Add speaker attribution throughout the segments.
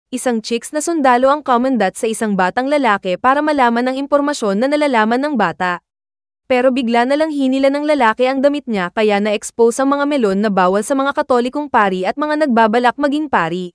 Speaker 1: Isang chicks na sundalo ang commandant sa isang batang lalaki para malaman ang impormasyon na nalalaman ng bata. Pero bigla na lang hinila ng lalaki ang damit niya kaya na-expose ang mga melon na bawal sa mga Katolikong pari at mga nagbabalak maging pari.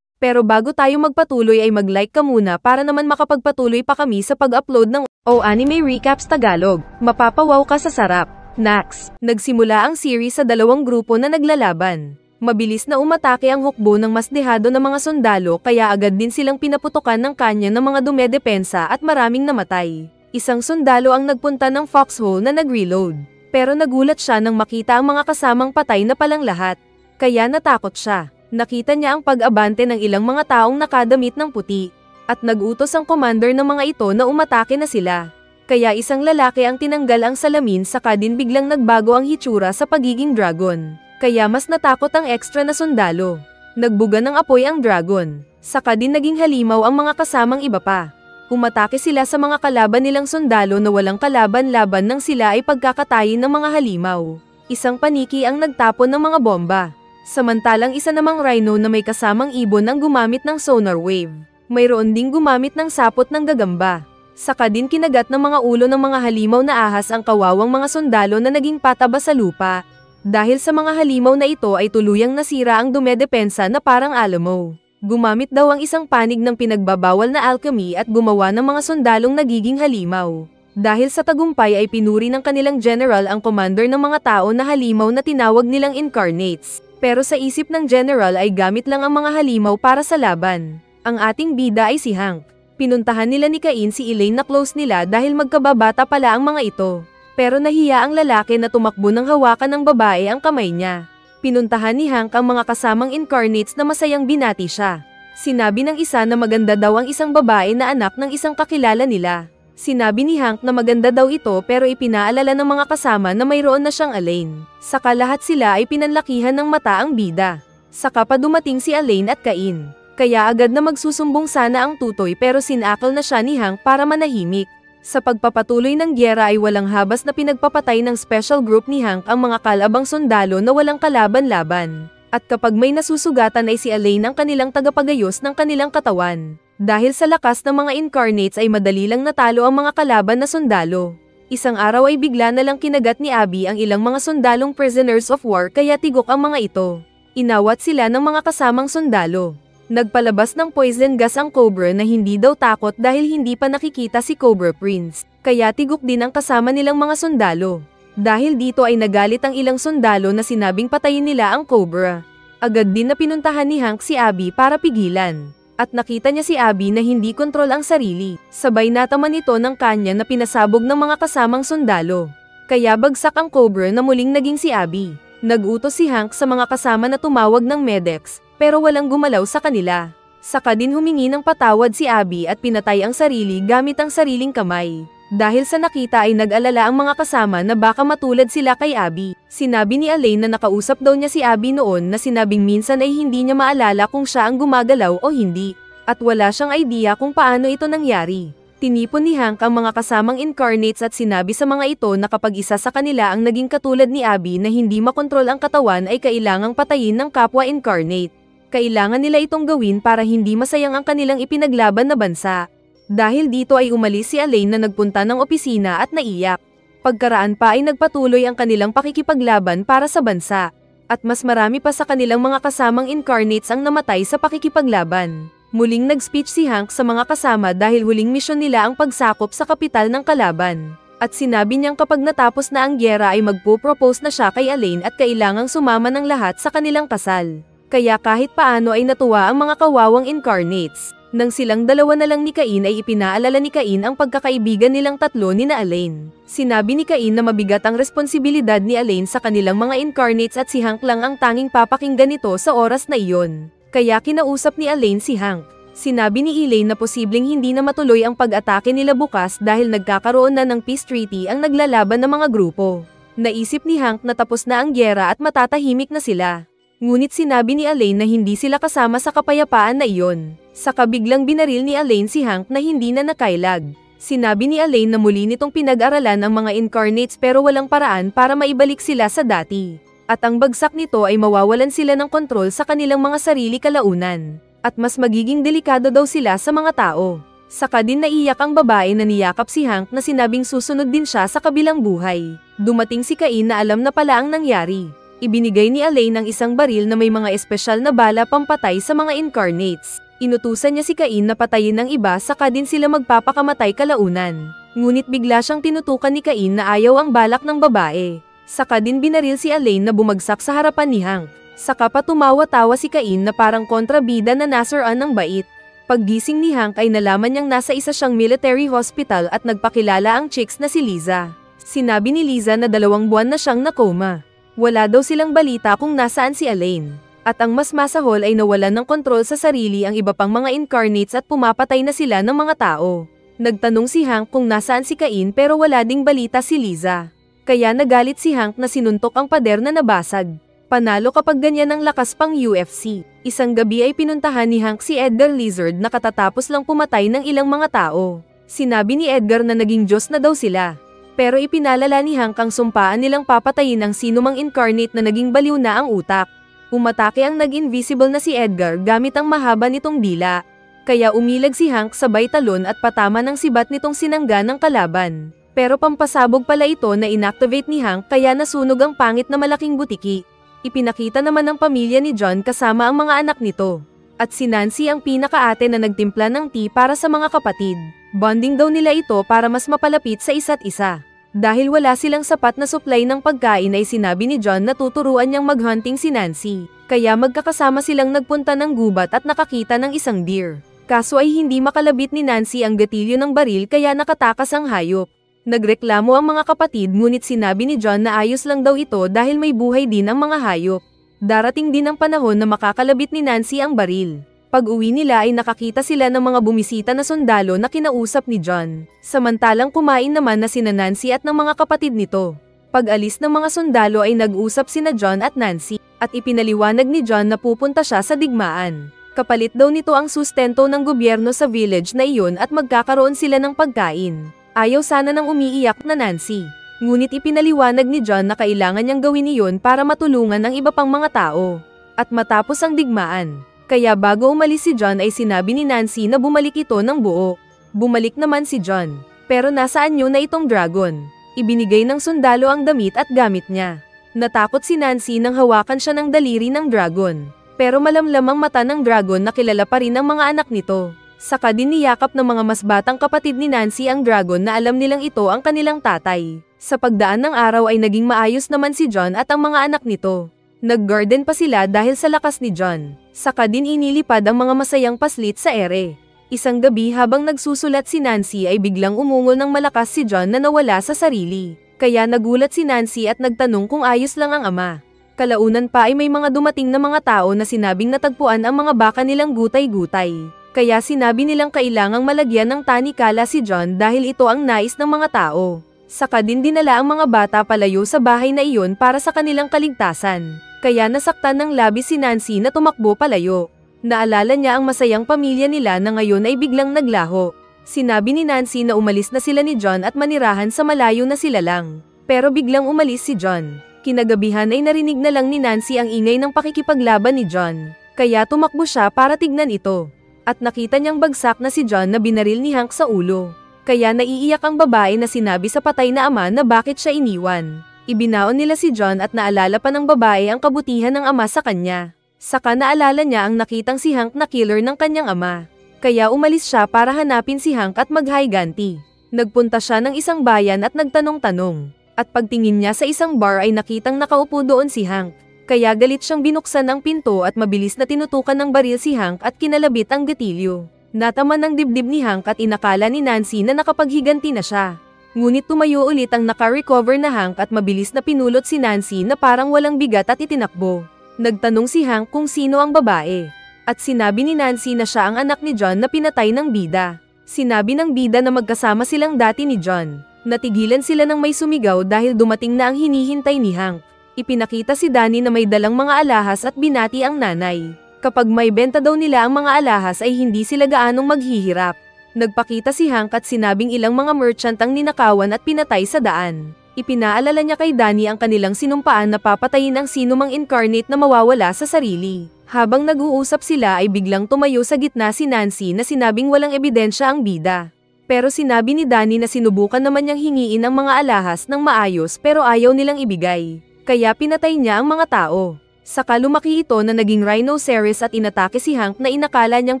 Speaker 1: Pero bago tayo magpatuloy ay mag-like ka muna para naman makapagpatuloy pa kami sa pag-upload ng Anime Recaps Tagalog. Mapapawaw ka sa sarap. Next, nagsimula ang series sa dalawang grupo na naglalaban. Mabilis na umatake ang hukbo ng mas dehado na mga sundalo kaya agad din silang pinaputukan ng kanya ng mga dumedepensa at maraming namatay. Isang sundalo ang nagpunta ng foxhole na nag-reload. Pero nagulat siya nang makita ang mga kasamang patay na palang lahat. Kaya natakot siya. Nakita niya ang pag-abante ng ilang mga taong nakadamit ng puti. At nag-utos ang commander ng mga ito na umatake na sila. Kaya isang lalaki ang tinanggal ang salamin saka din biglang nagbago ang hitsura sa pagiging dragon. Kaya mas natakot ang extra na sundalo. Nagbuga ng apoy ang dragon. Saka din naging halimaw ang mga kasamang iba pa. Umatake sila sa mga kalaban nilang sundalo na walang kalaban-laban nang sila ay pagkakatayin ng mga halimaw. Isang paniki ang nagtapon ng mga bomba. Samantalang isa namang rhino na may kasamang ibon ang gumamit ng sonar wave. Mayroon ding gumamit ng sapot ng gagamba. Saka din kinagat ng mga ulo ng mga halimaw na ahas ang kawawang mga sundalo na naging pataba sa lupa. Dahil sa mga halimaw na ito ay tuluyang nasira ang dumedepensa na parang alamo. Gumamit daw ang isang panig ng pinagbabawal na alchemy at gumawa ng mga sundalong nagiging halimaw. Dahil sa tagumpay ay pinuri ng kanilang general ang commander ng mga tao na halimaw na tinawag nilang incarnates. Pero sa isip ng general ay gamit lang ang mga halimaw para sa laban. Ang ating bida ay si Hank. Pinuntahan nila ni Cain si Elaine na close nila dahil magkababata pala ang mga ito. Pero nahiya ang lalaki na tumakbo ng hawakan ng babae ang kamay niya. Pinuntahan ni Hank ang mga kasamang incarnates na masayang binati siya. Sinabi ng isa na maganda daw ang isang babae na anak ng isang kakilala nila. Sinabi ni Hank na maganda daw ito pero ipinaalala ng mga kasama na mayroon na siyang Elaine. Saka lahat sila ay pinanlakihan ng mata ang bida. Saka pa dumating si Elaine at Cain. Kaya agad na magsusumbong sana ang tutoy pero sinakal na siya ni Hank para manahimik. Sa pagpapatuloy ng gyera ay walang habas na pinagpapatay ng special group ni Hank ang mga kalabang sundalo na walang kalaban-laban. At kapag may nasusugatan ay si Elaine ang kanilang tagapagayos ng kanilang katawan. Dahil sa lakas ng mga incarnates ay madali lang natalo ang mga kalaban na sundalo. Isang araw ay bigla na lang kinagat ni Abby ang ilang mga sundalong prisoners of war kaya tigok ang mga ito. Inawat sila ng mga kasamang sundalo. Nagpalabas ng poison gas ang Cobra na hindi daw takot dahil hindi pa nakikita si Cobra Prince. Kaya tigok din ang kasama nilang mga sundalo. Dahil dito ay nagalit ang ilang sundalo na sinabing patayin nila ang Cobra. Agad din na pinuntahan ni Hank si Abby para pigilan. At nakita niya si Abby na hindi kontrol ang sarili. Sabay nataman ito ng kanya na pinasabog ng mga kasamang sundalo. Kaya bagsak ang Cobra na muling naging si Abby. Nagutos si Hank sa mga kasama na tumawag ng medics. Pero walang gumalaw sa kanila. Saka din humingi ng patawad si Abby at pinatay ang sarili gamit ang sariling kamay. Dahil sa nakita ay nag-alala ang mga kasama na baka matulad sila kay Abby. Sinabi ni Elaine na nakausap daw niya si Abby noon na sinabing minsan ay hindi niya maalala kung siya ang gumagalaw o hindi. At wala siyang idea kung paano ito nangyari. Tinipon ni Hank ang mga kasamang incarnates at sinabi sa mga ito na kapag isa sa kanila ang naging katulad ni Abby na hindi makontrol ang katawan ay kailangang patayin ng kapwa incarnate. Kailangan nila itong gawin para hindi masayang ang kanilang ipinaglaban na bansa. Dahil dito ay umalis si Elaine na nagpunta ng opisina at naiyak. Pagkaraan pa ay nagpatuloy ang kanilang pakikipaglaban para sa bansa. At mas marami pa sa kanilang mga kasamang incarnates ang namatay sa pakikipaglaban. Muling nag-speech si Hank sa mga kasama dahil huling misyon nila ang pagsakop sa kapital ng kalaban. At sinabi niyang kapag natapos na ang gyera ay magpo-propose na siya kay Elaine at kailangang sumama ng lahat sa kanilang kasal. Kaya kahit paano ay natuwa ang mga kawawang incarnates. Nang silang dalawa na lang ni Cain ay ipinaalala ni Cain ang pagkakaibigan nilang tatlo ni na Elaine. Sinabi ni Cain na mabigat ang responsibilidad ni Elaine sa kanilang mga incarnates at si Hank lang ang tanging papakinggan nito sa oras na iyon. Kaya kinausap ni Elaine si Hank. Sinabi ni Elaine na posibleng hindi na matuloy ang pag-atake nila bukas dahil nagkakaroon na ng peace treaty ang naglalaban ng mga grupo. Naisip ni Hank na tapos na ang gyera at matatahimik na sila. Ngunit sinabi ni Elaine na hindi sila kasama sa kapayapaan na iyon. Saka biglang binaril ni Elaine si Hank na hindi na nakailag. Sinabi ni Elaine na muli nitong pinag-aralan ang mga incarnates pero walang paraan para maibalik sila sa dati. At ang bagsak nito ay mawawalan sila ng kontrol sa kanilang mga sarili kalaunan. At mas magiging delikado daw sila sa mga tao. Saka din naiyak ang babae na niyakap si Hank na sinabing susunod din siya sa kabilang buhay. Dumating si Cain na alam na pala ang nangyari. Ibinigay ni Elaine ang isang baril na may mga espesyal na bala pampatay sa mga incarnates. Inutusan niya si Cain na patayin ng iba saka din sila magpapakamatay kalaunan. Ngunit bigla siyang tinutukan ni Cain na ayaw ang balak ng babae. Saka din binaril si Elaine na bumagsak sa harapan ni Hank. Saka pa tumawa-tawa si Cain na parang kontrabida na nasiraan ng bait. Paggising ni Hank ay nalaman niyang nasa isa siyang military hospital at nagpakilala ang chicks na si Liza. Sinabi ni Liza na 2 buwan na siyang nakoma. Wala daw silang balita kung nasaan si Elaine. At ang mas masahol ay nawalan ng kontrol sa sarili ang iba pang mga incarnates at pumapatay na sila ng mga tao. Nagtanong si Hank kung nasaan si Cain pero wala ding balita si Liza. Kaya nagalit si Hank na sinuntok ang pader na nabasag. Panalo kapag ganyan ang lakas pang UFC. Isang gabi ay pinuntahan ni Hank si Edgar Lizard na katatapos lang pumatay ng ilang mga tao. Sinabi ni Edgar na naging Diyos na daw sila. Pero ipinalala ni Hank ang sumpaan nilang papatayin ang sinumang incarnate na naging baliw na ang utak. Umatake ang nag-invisible na si Edgar gamit ang mahaba nitong dila. Kaya umilag si Hank sabay talon at patama ng sibat nitong sinangga ng kalaban. Pero pampasabog pala ito na inactivate ni Hank kaya nasunog ang pangit na malaking butiki. Ipinakita naman ng pamilya ni John kasama ang mga anak nito. At si Nancy ang pinakaate na nagtimpla ng tea para sa mga kapatid. Bonding daw nila ito para mas mapalapit sa isa't isa. Dahil wala silang sapat na supply ng pagkain ay sinabi ni John na tuturuan niyang maghunting si Nancy. Kaya magkakasama silang nagpunta ng gubat at nakakita ng isang deer. Kaso ay hindi makalabit ni Nancy ang gatilyo ng baril kaya nakatakas ang hayop. Nagreklamo ang mga kapatid ngunit sinabi ni John na ayos lang daw ito dahil may buhay din ang mga hayop. Darating din ang panahon na makakalabit ni Nancy ang baril. Pag-uwi nila ay nakakita sila ng mga bumisita na sundalo na kinausap ni John. Samantalang kumain naman na sina Nancy at ng mga kapatid nito. Pag-alis ng mga sundalo ay nag-usap sina John at Nancy, at ipinaliwanag ni John na pupunta siya sa digmaan. Kapalit daw nito ang sustento ng gobyerno sa village na iyon at magkakaroon sila ng pagkain. Ayaw sana ng umiiyak na Nancy. Ngunit ipinaliwanag ni John na kailangan niyang gawin iyon para matulungan ang iba pang mga tao. At matapos ang digmaan. Kaya bago umalis si John ay sinabi ni Nancy na bumalik ito ng buo. Bumalik naman si John. Pero nasaan niyo na itong dragon? Ibinigay ng sundalo ang damit at gamit niya. Natakot si Nancy nang hawakan siya ng daliri ng dragon. Pero malamlam ang mata ng dragon na kilala pa rin ang mga anak nito. Saka din niyakap ng mga mas batang kapatid ni Nancy ang dragon na alam nilang ito ang kanilang tatay. Sa pagdaan ng araw ay naging maayos naman si John at ang mga anak nito. Nag-garden pa sila dahil sa lakas ni John. Saka din inilipad ang mga masayang paslit sa ere. Isang gabi habang nagsusulat si Nancy ay biglang umungol ng malakas si John na nawala sa sarili. Kaya nagulat si Nancy at nagtanong kung ayos lang ang ama. Kalaunan pa ay may mga dumating na mga tao na sinabing natagpuan ang mga baka nilang gutay-gutay. Kaya sinabi nilang kailangang malagyan ng tanikala si John dahil ito ang nais ng mga tao. Saka din dinala ang mga bata palayo sa bahay na iyon para sa kanilang kaligtasan. Kaya nasaktan ng labis si Nancy na tumakbo palayo. Naalala niya ang masayang pamilya nila na ngayon ay biglang naglaho. Sinabi ni Nancy na umalis na sila ni John at manirahan sa malayo na sila lang. Pero biglang umalis si John. Kinagabihan ay narinig na lang ni Nancy ang ingay ng pakikipaglaban ni John. Kaya tumakbo siya para tignan ito. At nakita niyang bagsak na si John na binaril ni Hank sa ulo. Kaya naiiyak ang babae na sinabi sa patay na ama na bakit siya iniwan. Ibinaon nila si John at naalala pa ng babae ang kabutihan ng ama sa kanya. Saka naalala niya ang nakitang si Hank na killer ng kanyang ama. Kaya umalis siya para hanapin si Hank at mag-higanti. Nagpunta siya ng isang bayan at nagtanong-tanong. At pagtingin niya sa isang bar ay nakitang nakaupo doon si Hank. Kaya galit siyang binuksan ang pinto at mabilis na tinutukan ng baril si Hank at kinalabit ang gatilyo. Natama ng dibdib ni Hank at inakala ni Nancy na nakapaghiganti na siya. Ngunit tumayo ulit ang naka-recover na Hank at mabilis na pinulot si Nancy na parang walang bigat at itinakbo. Nagtanong si Hank kung sino ang babae. At sinabi ni Nancy na siya ang anak ni John na pinatay ng bida. Sinabi ng bida na magkasama silang dati ni John. Natigilan sila ng may sumigaw dahil dumating na ang hinihintay ni Hank. Ipinakita si Danny na may dalang mga alahas at binati ang nanay. Kapag may benta daw nila ang mga alahas ay hindi sila gaanong maghihirap. Nagpakita si Hank at sinabing ilang mga merchant ang ninakawan at pinatay sa daan. Ipinaalala niya kay Danny ang kanilang sinumpaan na papatayin ang sinumang incarnate na mawawala sa sarili. Habang nag-uusap sila ay biglang tumayo sa gitna si Nancy na sinabing walang ebidensya ang bida. Pero sinabi ni Danny na sinubukan naman niyang hingiin ang mga alahas ng maayos pero ayaw nilang ibigay. Kaya pinatay niya ang mga tao. Saka lumaki ito na naging rhinoceros at inatake si Hank na inakala niyang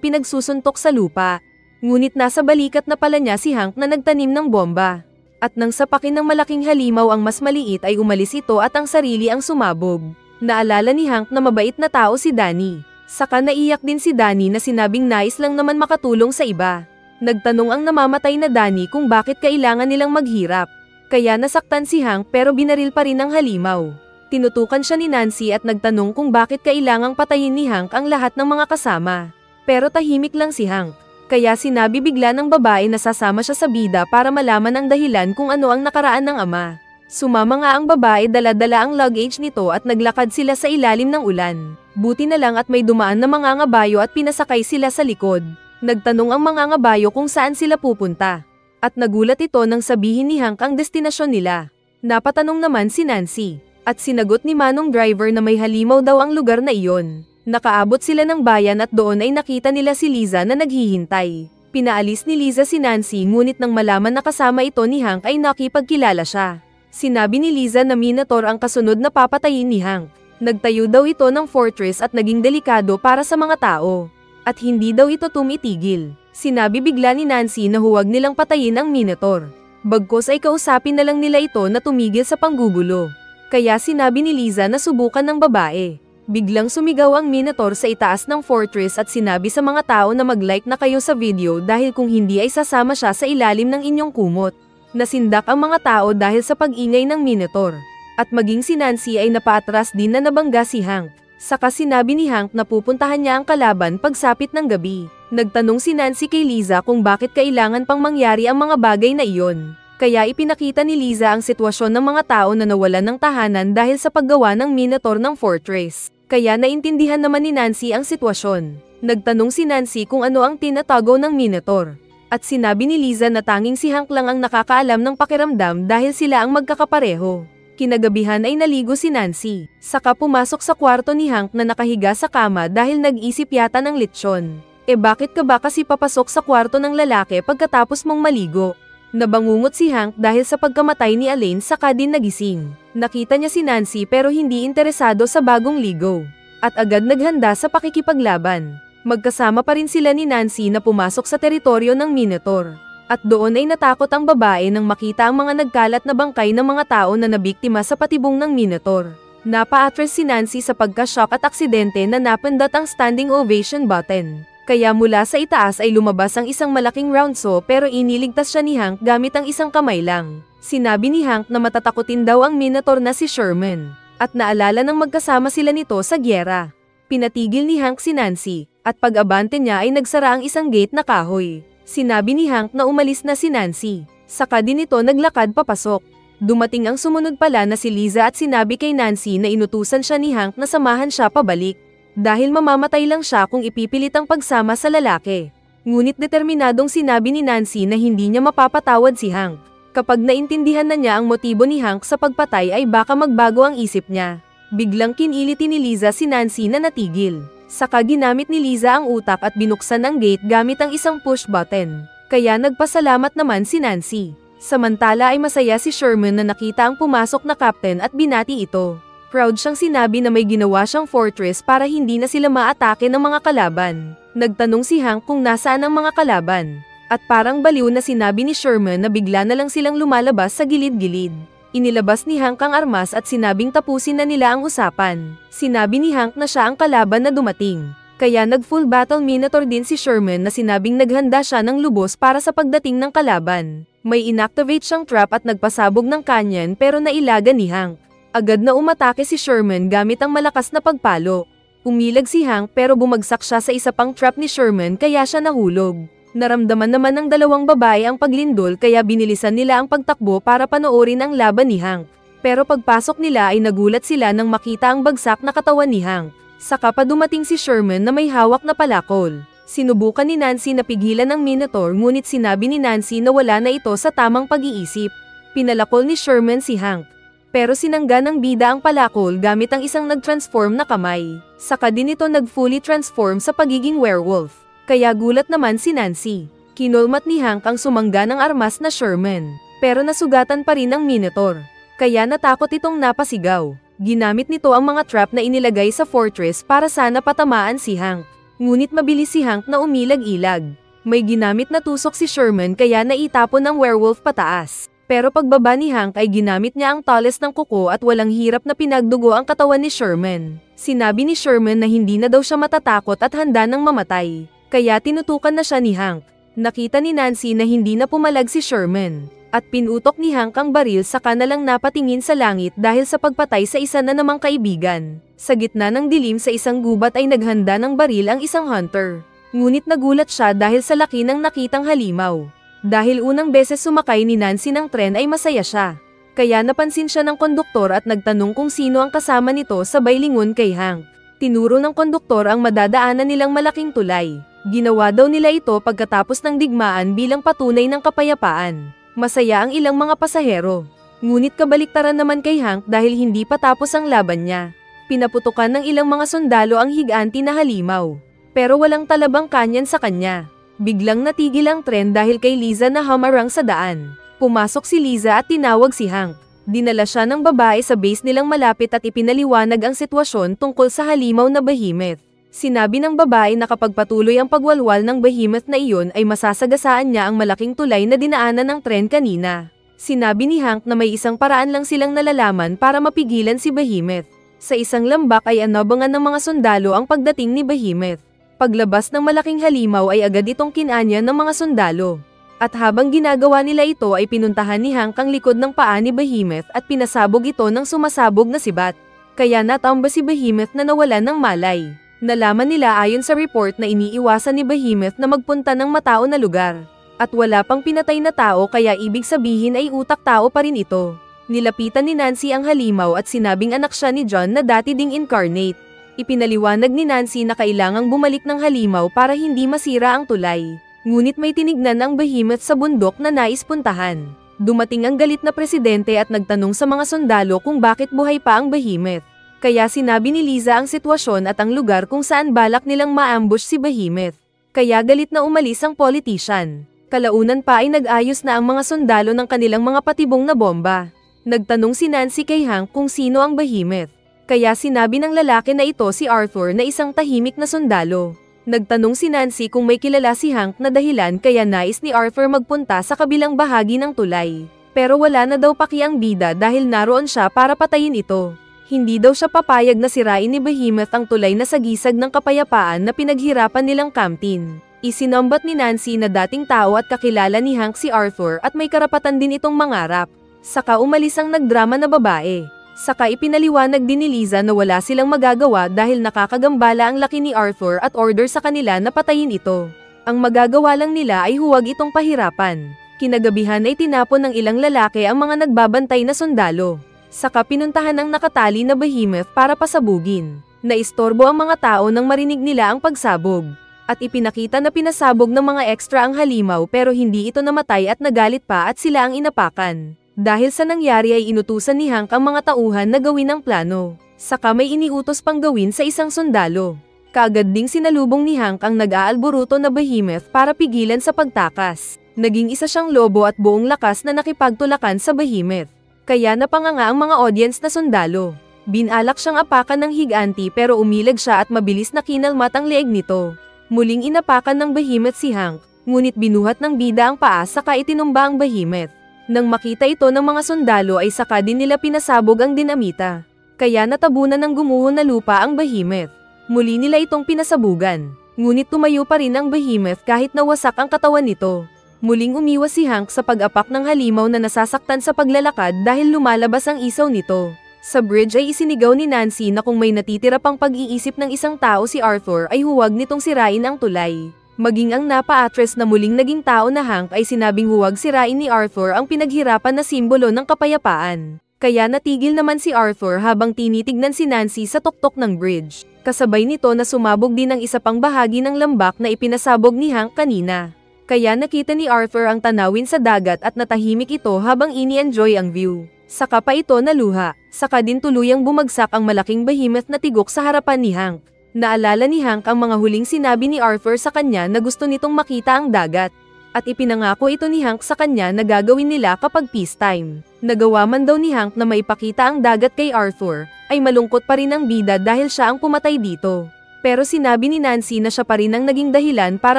Speaker 1: pinagsusuntok sa lupa. Ngunit nasa balikat na pala niya si Hank na nagtanim ng bomba. At nang sapakin ng malaking halimaw ang mas maliit ay umalis ito at ang sarili ang sumabog. Naalala ni Hank na mabait na tao si Danny. Saka naiyak din si Danny na sinabing nais lang naman makatulong sa iba. Nagtanong ang namamatay na Danny kung bakit kailangan nilang maghirap. Kaya nasaktan si Hank pero binaril pa rin ang halimaw. Tinutukan siya ni Nancy at nagtanong kung bakit kailangang patayin ni Hank ang lahat ng mga kasama. Pero tahimik lang si Hank. Kaya sinabi bigla ng babae na sasama siya sa bida para malaman ang dahilan kung ano ang nakaraan ng ama. Sumama nga ang babae, dala-dala ang luggage nito at naglakad sila sa ilalim ng ulan. Buti na lang at may dumaan na mga ngabayo at pinasakay sila sa likod. Nagtanong ang mga ngabayo kung saan sila pupunta. At nagulat ito nang sabihin ni Hank ang destinasyon nila. Napatanong naman si Nancy. At sinagot ni Manong driver na may halimaw daw ang lugar na iyon. Nakaabot sila ng bayan at doon ay nakita nila si Liza na naghihintay. Pinaalis ni Liza si Nancy ngunit nang malaman na kasama ito ni Hank ay nakipagkilala siya. Sinabi ni Liza na Minotaur ang kasunod na papatayin ni Hank. Nagtayo daw ito ng fortress at naging delikado para sa mga tao. At hindi daw ito tumitigil. Sinabi bigla ni Nancy na huwag nilang patayin ang Minotaur. Bagkus ay kausapin na lang nila ito na tumigil sa panggugulo. Kaya sinabi ni Liza na subukan ng babae. Biglang sumigaw ang Minotaur sa itaas ng fortress at sinabi sa mga tao na mag-like na kayo sa video dahil kung hindi ay sasama siya sa ilalim ng inyong kumot. Nasindak ang mga tao dahil sa pag-ingay ng Minotaur. At maging si Nancy ay napaatras din na nabangga si Hank. Saka sinabi ni Hank na pupuntahan niya ang kalaban pagsapit ng gabi. Nagtanong si Nancy kay Liza kung bakit kailangan pang mangyari ang mga bagay na iyon. Kaya ipinakita ni Liza ang sitwasyon ng mga tao na nawalan ng tahanan dahil sa paggawa ng Minotaur ng fortress. Kaya naintindihan naman ni Nancy ang sitwasyon. Nagtanong si Nancy kung ano ang tinatago ng Minotaur. At sinabi ni Liza na tanging si Hank lang ang nakakaalam ng pakiramdam dahil sila ang magkakapareho. Kinagabihan ay naligo si Nancy. Saka pumasok sa kwarto ni Hank na nakahiga sa kama dahil nag-isip yata ng lechon. Bakit ka ba kasi papasok sa kwarto ng lalaki pagkatapos mong maligo? Nabangungot si Hank dahil sa pagkamatay ni Elaine saka din nagising. Nakita niya si Nancy pero hindi interesado sa bagong ligo. At agad naghanda sa pakikipaglaban. Magkasama pa rin sila ni Nancy na pumasok sa teritoryo ng Minotaur. At doon ay natakot ang babae nang makita ang mga nagkalat na bangkay ng mga tao na nabiktima sa patibong ng Minotaur. Napa-atras si Nancy sa pagka-shock at aksidente na napindot ang standing ovation button. Kaya mula sa itaas ay lumabas ang isang malaking round saw pero iniligtas siya ni Hank gamit ang isang kamay lang. Sinabi ni Hank na matatakutin daw ang Minotaur na si Sherman. At naalala nang magkasama sila nito sa gyera. Pinatigil ni Hank si Nancy, at pag-abante niya ay nagsara ang isang gate na kahoy. Sinabi ni Hank na umalis na si Nancy. Saka din ito naglakad papasok. Dumating ang sumunod pala na si Liza at sinabi kay Nancy na inutusan siya ni Hank na samahan siya pabalik. Dahil mamamatay lang siya kung ipipilit ang pagsama sa lalaki. Ngunit determinadong sinabi ni Nancy na hindi niya mapapatawad si Hank. Kapag naintindihan na niya ang motibo ni Hank sa pagpatay ay baka magbago ang isip niya. Biglang kiniliti ni Liza si Nancy na natigil. Saka ginamit ni Liza ang utak at binuksan ang gate gamit ang isang push button. Kaya nagpasalamat naman si Nancy. Samantala ay masaya si Sherman na nakita ang pumasok na captain at binati ito. Proud siyang sinabi na may ginawa siyang fortress para hindi na sila maatake ng mga kalaban. Nagtanong si Hank kung nasaan ang mga kalaban. At parang baliw na sinabi ni Sherman na bigla na lang silang lumalabas sa gilid-gilid. Inilabas ni Hank ang armas at sinabing tapusin na nila ang usapan. Sinabi ni Hank na siya ang kalaban na dumating. Kaya nag-full battle Minotaur din si Sherman na sinabing naghanda siya ng lubos para sa pagdating ng kalaban. May inactivate siyang trap at nagpasabog ng kanyan pero nailaga ni Hank. Agad na umatake si Sherman gamit ang malakas na pagpalo. Umilag si Hank pero bumagsak siya sa isa pang trap ni Sherman kaya siya nahulog. Naramdaman naman ng dalawang babae ang paglindol kaya binilisan nila ang pagtakbo para panoorin ang laban ni Hank. Pero pagpasok nila ay nagulat sila nang makita ang bagsak na katawan ni Hank. Saka pa dumating si Sherman na may hawak na palakol. Sinubukan ni Nancy na pigilan ang Minotaur ngunit sinabi ni Nancy na wala na ito sa tamang pag-iisip. Pinalakol ni Sherman si Hank. Pero sinangga ng bida ang palakol gamit ang isang nag-transform na kamay. Saka din ito nag-fully transform sa pagiging werewolf. Kaya gulat naman si Nancy. Kinulmat ni Hank ang sumangga ng armas na Sherman. Pero nasugatan pa rin ang Minotaur. Kaya natakot itong napasigaw. Ginamit nito ang mga trap na inilagay sa fortress para sana patamaan si Hank. Ngunit mabilis si Hank na umilag-ilag. May ginamit na tusok si Sherman kaya naitapon ng werewolf pataas. Pero pagbaba ni Hank ay ginamit niya ang tallest ng kuko at walang hirap na pinagdugo ang katawan ni Sherman. Sinabi ni Sherman na hindi na daw siya matatakot at handa nang mamatay. Kaya tinutukan na siya ni Hank. Nakita ni Nancy na hindi na pumalag si Sherman. At pinutok ni Hank ang baril saka na lang napatingin sa langit dahil sa pagpatay sa isa na namang kaibigan. Sa gitna ng dilim sa isang gubat ay naghanda ng baril ang isang hunter. Ngunit nagulat siya dahil sa laki ng nakitang halimaw. Dahil unang beses sumakay ni Nancy ng tren ay masaya siya. Kaya napansin siya ng konduktor at nagtanong kung sino ang kasama nito sabay lingon kay Hank. Tinuro ng konduktor ang madadaanan nilang malaking tulay. Ginawa daw nila ito pagkatapos ng digmaan bilang patunay ng kapayapaan. Masaya ang ilang mga pasahero. Ngunit kabaliktaran naman kay Hank dahil hindi pa tapos ang laban niya. Pinaputukan ng ilang mga sundalo ang higanti na halimaw. Pero walang talabang kanyan sa kanya. Biglang natigil ang tren dahil kay Liza na hamarang sa daan. Pumasok si Liza at tinawag si Hank. Dinala siya ng babae sa base nilang malapit at ipinaliwanag ang sitwasyon tungkol sa halimaw na behemoth. Sinabi ng babae na kapag patuloy ang pagwalwal ng behemoth na iyon ay masasagasaan niya ang malaking tulay na dinaanan ng tren kanina. Sinabi ni Hank na may isang paraan lang silang nalalaman para mapigilan si behemoth. Sa isang lambak ay anabangan ng mga sundalo ang pagdating ni behemoth. Paglabas ng malaking halimaw ay agad itong kinanya ng mga sundalo. At habang ginagawa nila ito ay pinuntahan ni Hank ang likod ng paa ni Behemoth at pinasabog ito ng sumasabog na sibat. Kaya natamba si Behemoth na nawalan ng malay. Nalaman nila ayon sa report na iniiwasan ni Behemoth na magpunta ng matao na lugar. At wala pang pinatay na tao kaya ibig sabihin ay utak tao pa rin ito. Nilapitan ni Nancy ang halimaw at sinabing anak siya ni John na dati ding incarnate. Ipinaliwanag ni Nancy na kailangang bumalik ng halimaw para hindi masira ang tulay. Ngunit may tinignan ang Behemoth sa bundok na nais puntahan. Dumating ang galit na presidente at nagtanong sa mga sundalo kung bakit buhay pa ang Behemoth. Kaya sinabi ni Liza ang sitwasyon at ang lugar kung saan balak nilang ma-ambush si Behemoth. Kaya galit na umalis ang politician. Kalaunan pa ay nag-ayos na ang mga sundalo ng kanilang mga patibong na bomba. Nagtanong si Nancy kay Hank kung sino ang Behemoth. Kaya sinabi ng lalaki na ito si Arthur na isang tahimik na sundalo. Nagtanong si Nancy kung may kilala si Hank na dahilan kaya nais ni Arthur magpunta sa kabilang bahagi ng tulay. Pero wala na daw paki ang bida dahil naroon siya para patayin ito. Hindi daw siya papayag na sirain ni Behemoth ang tulay na sagisag ng kapayapaan na pinaghirapan nilang Camptin. Isinambat ni Nancy na dating tao at kakilala ni Hank si Arthur at may karapatan din itong mangarap. Saka umalis ang nagdrama na babae. Saka ipinaliwanag din ni Liza na wala silang magagawa dahil nakakagambala ang laki ni Arthur at order sa kanila na patayin ito. Ang magagawa lang nila ay huwag itong pahirapan. Kinagabihan ay tinapon ng ilang lalaki ang mga nagbabantay na sundalo. Saka pinuntahan ang nakatali na Behemoth para pasabugin. Naistorbo ang mga tao nang marinig nila ang pagsabog. At ipinakita na pinasabog ng mga extra ang halimaw pero hindi ito namatay at nagalit pa at sila ang inapakan. Dahil sa nangyari ay inutusan ni Hank ang mga tauhan na gawin ang plano. Saka may iniutos pang gawin sa isang sundalo. Kaagad ding sinalubong ni Hank ang nag-aalboruto na Behemoth para pigilan sa pagtakas. Naging isa siyang lobo at buong lakas na nakipagtulakan sa Behemoth. Kaya napanganga ang mga audience na sundalo. Binalak siyang apakan ng higanti pero umilag siya at mabilis na kinalmat ang leeg nito. Muling inapakan ng Behemoth si Hank, ngunit binuhat ng bida ang paa saka itinumba ang Behemoth. Nang makita ito ng mga sundalo ay saka din nila pinasabog ang dinamita. Kaya natabunan ng gumuho na lupa ang Behemoth. Muli nila itong pinasabugan. Ngunit tumayo pa rin ang Behemoth kahit nawasak ang katawan nito. Muling umiwas si Hank sa pag-apak ng halimaw na nasasaktan sa paglalakad dahil lumalabas ang isaw nito. Sa bridge ay isinigaw ni Nancy na kung may natitira pang pag-iisip ng isang tao si Arthur ay huwag nitong sirain ang tulay. Maging ang napa-atres na muling naging tao na Hank ay sinabing huwag sirain ni Arthur ang pinaghirapan na simbolo ng kapayapaan. Kaya natigil naman si Arthur habang tinitignan si Nancy sa tuktok ng bridge. Kasabay nito na sumabog din ang isa pang bahagi ng lambak na ipinasabog ni Hank kanina. Kaya nakita ni Arthur ang tanawin sa dagat at natahimik ito habang ini-enjoy ang view. Saka pa ito naluha, saka din tuluyang bumagsak ang malaking behemoth na tigok sa harapan ni Hank. Naalala ni Hank ang mga huling sinabi ni Arthur sa kanya na gusto nitong makita ang dagat. At ipinangako ito ni Hank sa kanya na gagawin nila kapag peacetime. Nagawa man daw ni Hank na maipakita ang dagat kay Arthur, ay malungkot pa rin ang bida dahil siya ang pumatay dito. Pero sinabi ni Nancy na siya pa rin ang naging dahilan para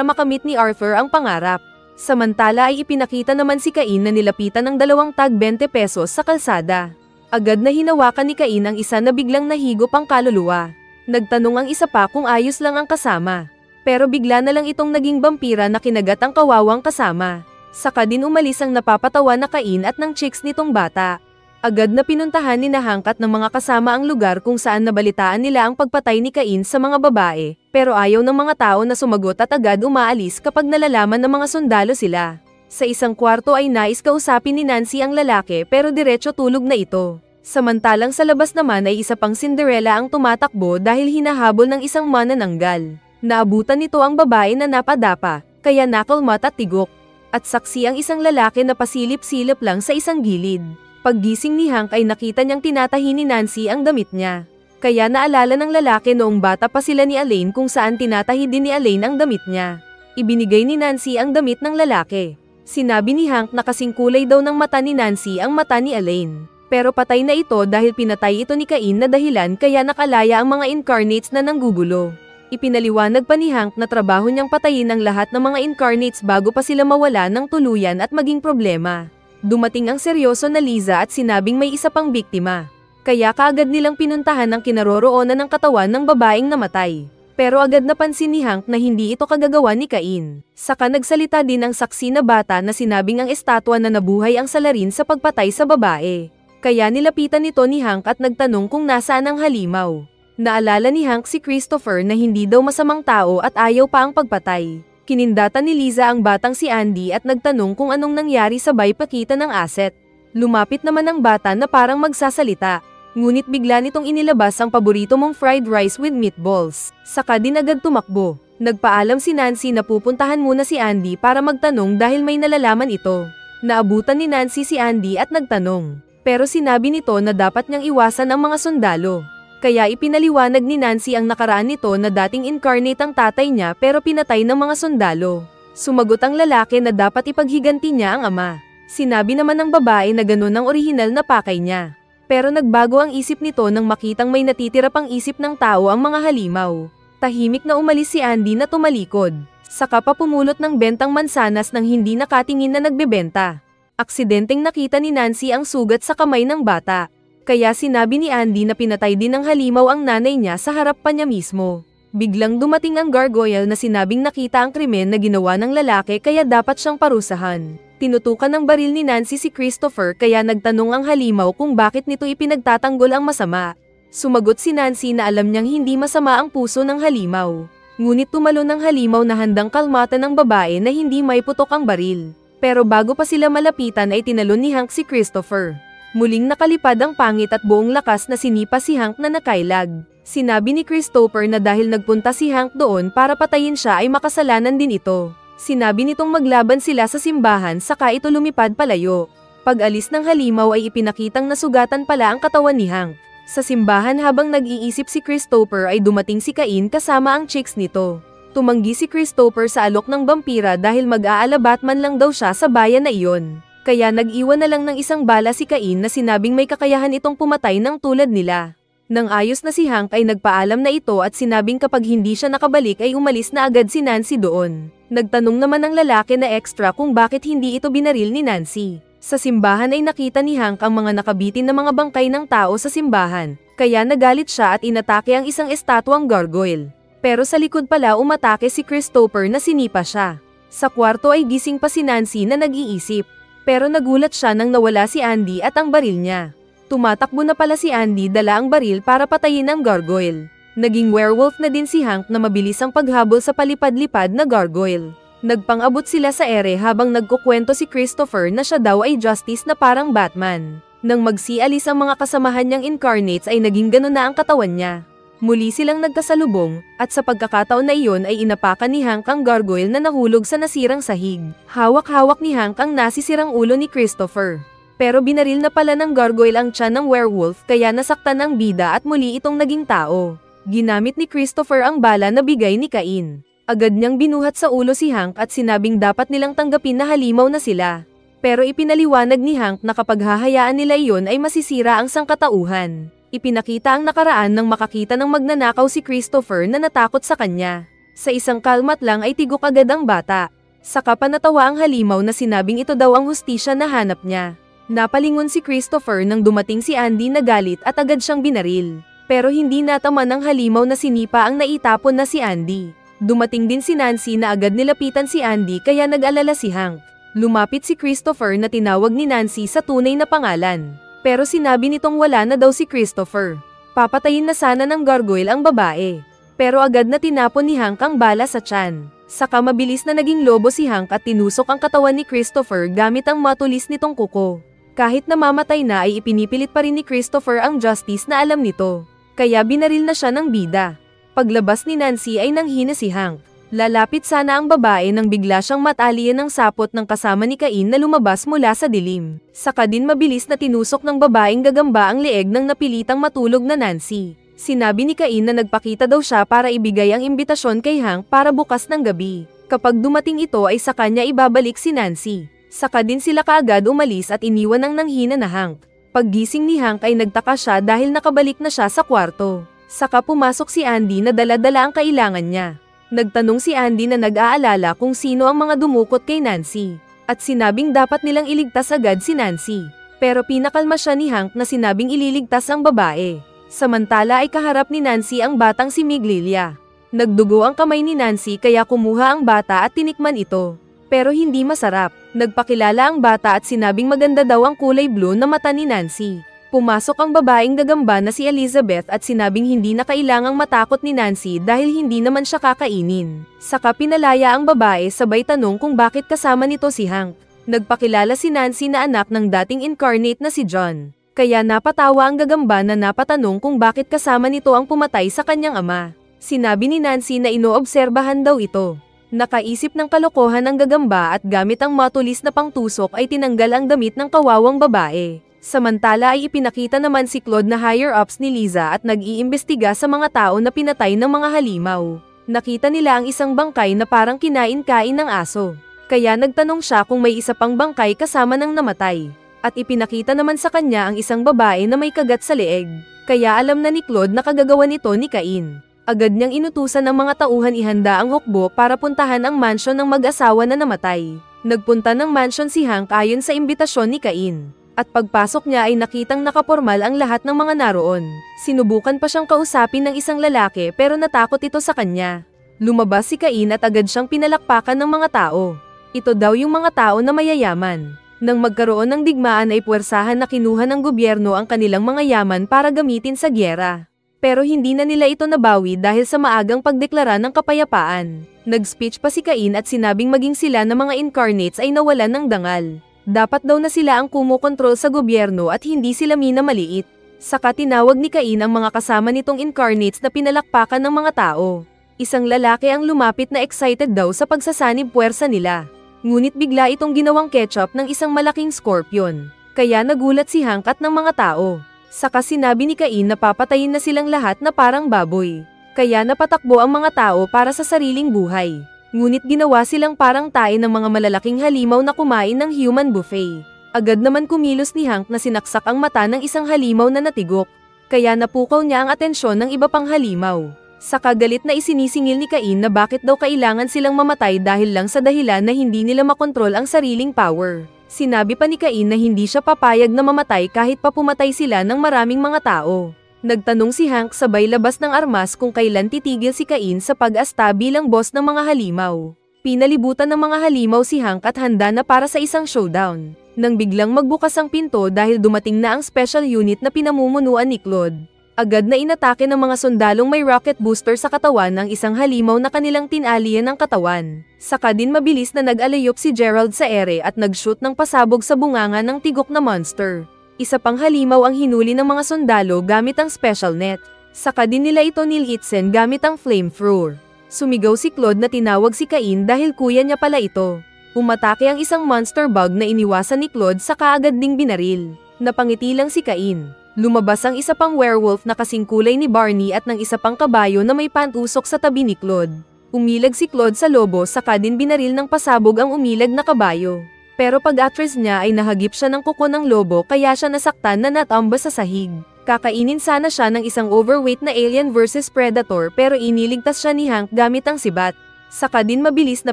Speaker 1: makamit ni Arthur ang pangarap. Samantala ay ipinakita naman si Cain na nilapitan ng dalawang tag 20 pesos sa kalsada. Agad na hinawakan ni Cain ang isa na biglang nahigop ang kaluluwa. Nagtanong ang isa pa kung ayos lang ang kasama. Pero bigla na lang itong naging vampira na kinagat ang kawawang kasama. Saka din umalis ang napapatawa na Cain at ng chicks nitong bata. Agad na pinuntahan ni Hank at ng mga kasama ang lugar kung saan nabalitaan nila ang pagpatay ni Cain sa mga babae, pero ayaw ng mga tao na sumagot at agad umaalis kapag nalalaman ng mga sundalo sila. Sa isang kwarto ay nais kausapin ni Nancy ang lalaki pero diretso tulog na ito. Samantalang sa labas naman ay isa pang Cinderella ang tumatakbo dahil hinahabol ng isang manananggal. Naabutan nito ang babae na napadapa, kaya nakalmat at tigok. At saksi ang isang lalaki na pasilip-silip lang sa isang gilid. Paggising ni Hank ay nakita niyang tinatahi ni Nancy ang damit niya. Kaya naalala ng lalaki noong bata pa sila ni Elaine kung saan tinatahi din ni Elaine ang damit niya. Ibinigay ni Nancy ang damit ng lalaki. Sinabi ni Hank na kasing kulay daw ng mata ni Nancy ang mata ni Elaine. Pero patay na ito dahil pinatay ito ni Cain na dahilan kaya nakalaya ang mga incarnates na nanggugulo. Ipinaliwanag pa ni Hank na trabaho niyang patayin ang lahat ng mga incarnates bago pa sila mawala ng tuluyan at maging problema. Dumating ang seryoso na Liza at sinabing may isa pang biktima. Kaya kaagad nilang pinuntahan ang kinaroroonan ng katawan ng babaeng namatay. Pero agad napansin ni Hank na hindi ito kagagawa ni Cain. Saka nagsalita din ang saksi na bata na sinabing ang estatwa na nabuhay ang salarin sa pagpatay sa babae. Kaya nilapitan nito ni Hank at nagtanong kung nasaan ang halimaw. Naalala ni Hank si Christopher na hindi daw masamang tao at ayaw pa ang pagpatay. Kinindatan ni Liza ang batang si Andy at nagtanong kung anong nangyari sa pakita ng asset. Lumapit naman ang bata na parang magsasalita. Ngunit bigla nitong inilabas ang paborito mong fried rice with meatballs. Saka din agad tumakbo. Nagpaalam si Nancy na pupuntahan muna si Andy para magtanong dahil may nalalaman ito. Naabutan ni Nancy si Andy at nagtanong. Pero sinabi nito na dapat niyang iwasan ang mga sundalo. Kaya ipinaliwanag ni Nancy ang nakaraan nito na dating incarnate ang tatay niya pero pinatay ng mga sundalo. Sumagot ang lalaki na dapat ipaghiganti niya ang ama. Sinabi naman ng babae na ganun ang orihinal na pakay niya. Pero nagbago ang isip nito nang makitang may natitira pang isip ng tao ang mga halimaw. Tahimik na umalis si Andy na tumalikod. Saka pa pumulot ng bentang mansanas nang hindi nakatingin na nagbebenta. Aksidenteng nakita ni Nancy ang sugat sa kamay ng bata. Kaya sinabi ni Andy na pinatay din ng halimaw ang nanay niya sa harap pa niya mismo. Biglang dumating ang gargoyle na sinabing nakita ang krimen na ginawa ng lalaki kaya dapat siyang parusahan. Tinutukan ng baril ni Nancy si Christopher kaya nagtanong ang halimaw kung bakit nito ipinagtatanggol ang masama. Sumagot si Nancy na alam niyang hindi masama ang puso ng halimaw. Ngunit tumalon ng halimaw na handang kalmatan ng babae na hindi may putok ang baril. Pero bago pa sila malapitan ay tinalon ni Hank si Christopher. Muling nakalipad ang pangit at buong lakas na sinipa si Hank na nakailag. Sinabi ni Christopher na dahil nagpunta si Hank doon para patayin siya ay makasalanan din ito. Sinabi nitong maglaban sila sa simbahan saka ito lumipad palayo. Pag-alis ng halimaw ay ipinakitang nasugatan pala ang katawan ni Hank. Sa simbahan habang nag-iisip si Christopher ay dumating si Cain kasama ang chicks nito. Tumanggi si Christopher sa alok ng vampira dahil mag-aalabat man lang daw siya sa bayan na iyon. Kaya nag-iwan na lang ng isang bala si Cain na sinabing may kakayahan itong pumatay ng tulad nila. Nang ayos na si Hank ay nagpaalam na ito at sinabing kapag hindi siya nakabalik ay umalis na agad si Nancy doon. Nagtanong naman ang lalaki na extra kung bakit hindi ito binaril ni Nancy. Sa simbahan ay nakita ni Hank ang mga nakabitin na mga bangkay ng tao sa simbahan. Kaya nagalit siya at inatake ang isang estatwang gargoyle. Pero sa likod pala umatake si Christopher na sinipa siya. Sa kwarto ay gising pa si Nancy na nag-iisip. Pero nagulat siya nang nawala si Andy at ang baril niya. Tumatakbo na pala si Andy dala ang baril para patayin ang gargoyle. Naging werewolf na din si Hank na mabilis ang paghabol sa palipad-lipad na gargoyle. Nagpang-abot sila sa ere habang nagkukwento si Christopher na siya daw ay justice na parang Batman. Nang magsialis ang mga kasamahan niyang incarnates ay naging ganun na ang katawan niya. Muli silang nagkasalubong, at sa pagkakataon na iyon ay inapakan ni Hank ang gargoyle na nahulog sa nasirang sahig. Hawak-hawak ni Hank ang nasisirang ulo ni Christopher. Pero binaril na pala ng gargoyle ang tiyan ng werewolf kaya nasaktan ang bida at muli itong naging tao. Ginamit ni Christopher ang bala na bigay ni Cain. Agad niyang binuhat sa ulo si Hank at sinabing dapat nilang tanggapin na halimaw na sila. Pero ipinaliwanag ni Hank na kapag hahayaan nila iyon ay masisira ang sangkatauhan. Ipinakita ang nakaraan nang makakita ng magnanakaw si Christopher na natakot sa kanya. Sa isang kalmat lang ay tigok agad ang bata. Saka pa natawa ang halimaw na sinabing ito daw ang hustisya na hanap niya. Napalingon si Christopher nang dumating si Andy na galit at agad siyang binaril. Pero hindi natama ng halimaw na sinipa ang naitapon na si Andy. Dumating din si Nancy na agad nilapitan si Andy kaya nag-alala si Hank. Lumapit si Christopher na tinawag ni Nancy sa tunay na pangalan. Pero sinabi nitong wala na daw si Christopher. Papatayin na sana ng gargoyle ang babae. Pero agad na tinapon ni Hank ang bala sa tiyan. Saka mabilis na naging lobo si Hank at tinusok ang katawan ni Christopher gamit ang matulis nitong kuko. Kahit namamatay na ay ipinipilit pa rin ni Christopher ang justice na alam nito. Kaya binaril na siya ng bida. Paglabas ni Nancy ay nanghina si Hank. Lalapit sana ang babae nang bigla siyang matalian ng sapot ng kasama ni Cain na lumabas mula sa dilim. Saka din mabilis na tinusok ng babaeng gagamba ang leeg ng napilitang matulog na Nancy. Sinabi ni Cain na nagpakita daw siya para ibigay ang imbitasyon kay Hank para bukas ng gabi. Kapag dumating ito ay sa kanya ibabalik si Nancy. Saka din sila kaagad umalis at iniwan ang nanghina na Hank. Paggising ni Hank ay nagtaka siya dahil nakabalik na siya sa kwarto. Saka pumasok si Andy na dala-dala ang kailangan niya. Nagtanong si Andy na nag-aalala kung sino ang mga dumukot kay Nancy. At sinabing dapat nilang iligtas agad si Nancy. Pero pinakalma siya ni Hank na sinabing ililigtas ang babae. Samantala ay kaharap ni Nancy ang batang si Miglia. Nagdugo ang kamay ni Nancy kaya kumuha ang bata at tinikman ito. Pero hindi masarap. Nagpakilala ang bata at sinabing maganda daw ang kulay blue na mata ni Nancy. Pumasok ang babaeng gagamba na si Elizabeth at sinabing hindi na kailangang matakot ni Nancy dahil hindi naman siya kakainin. Saka pinalaya ang babae sabay tanong kung bakit kasama nito si Hank. Nagpakilala si Nancy na anak ng dating incarnate na si John. Kaya napatawa ang gagamba na napatanong kung bakit kasama nito ang pumatay sa kanyang ama. Sinabi ni Nancy na inoobserbahan daw ito. Nakaisip ng kalokohan ang gagamba at gamit ang matulis na pangtusok ay tinanggal ang damit ng kawawang babae. Samantala ay ipinakita naman si Claude na higher-ups ni Liza at nag-iimbestiga sa mga tao na pinatay ng mga halimaw. Nakita nila ang isang bangkay na parang kinain-kain ng aso. Kaya nagtanong siya kung may isa pang bangkay kasama ng namatay. At ipinakita naman sa kanya ang isang babae na may kagat sa leeg. Kaya alam na ni Claude na kagagawan ito ni Cain. Agad niyang inutusan ng mga tauhan ihanda ang hukbo para puntahan ang mansyon ng mag-asawa na namatay. Nagpunta ng mansyon si Hank ayon sa imbitasyon ni Cain. At pagpasok niya ay nakitang nakapormal ang lahat ng mga naroon. Sinubukan pa siyang kausapin ng isang lalaki pero natakot ito sa kanya. Lumabas si Cain at agad siyang pinalakpakan ng mga tao. Ito daw yung mga tao na mayayaman. Nang magkaroon ng digmaan ay puwersahan na kinuha ng gobyerno ang kanilang mga yaman para gamitin sa gyera. Pero hindi na nila ito nabawi dahil sa maagang pagdeklara ng kapayapaan. Nag-speech pa si Cain at sinabing maging sila na mga incarnates ay nawalan ng dangal. Dapat daw na sila ang kumokontrol sa gobyerno at hindi sila minamaliit. Saka tinawag ni Cain ang mga kasama nitong incarnates na pinalakpakan ng mga tao. Isang lalaki ang lumapit na excited daw sa pagsasanib puwersa nila. Ngunit bigla itong ginawang ketchup ng isang malaking scorpion. Kaya nagulat si Hank at ng mga tao. Saka sinabi ni Cain na papatayin na silang lahat na parang baboy. Kaya napatakbo ang mga tao para sa sariling buhay. Ngunit ginawa silang parang tae ng mga malalaking halimaw na kumain ng human buffet. Agad naman kumilos ni Hank na sinaksak ang mata ng isang halimaw na natigok. Kaya napukaw niya ang atensyon ng iba pang halimaw. Sa kagalit na isinisingil ni Cain na bakit daw kailangan silang mamatay dahil lang sa dahilan na hindi nila makontrol ang sariling power. Sinabi pa ni Cain na hindi siya papayag na mamatay kahit pa pumatay sila ng maraming mga tao. Nagtanong si Hank sabay labas ng armas kung kailan titigil si Cain sa pag-asta bilang boss ng mga halimaw. Pinalibutan ng mga halimaw si Hank at handa na para sa isang showdown. Nang biglang magbukas ang pinto dahil dumating na ang special unit na pinamumunuan ni Claude. Agad na inatake ng mga sundalong may rocket booster sa katawan ng isang halimaw na kanilang tinalian ng katawan. Saka din mabilis na nag-alayop si Gerald sa ere at nag-shoot ng pasabog sa bunganga ng tigok na monster. Isa pang halimaw ang hinuli ng mga sundalo gamit ang special net. Saka din nila ito nilhitsen gamit ang flamethrower. Sumigaw si Claude na tinawag si Cain dahil kuya niya pala ito. Umatake ang isang monster bug na iniwasan ni Claude saka agad ding binaril. Napangiti lang si Cain. Lumabas ang isa pang werewolf na kasing kulay ni Barney at ng isa pang kabayo na may pantusok sa tabi ni Claude. Umilag si Claude sa lobo saka din binaril ng pasabog ang umilag na kabayo. Pero pag-atras niya ay nahagip siya ng kuko ng lobo kaya siya nasaktan na natamba sa sahig. Kakainin sana siya ng isang overweight na alien versus predator pero iniligtas siya ni Hank gamit ang sibat. Saka din mabilis na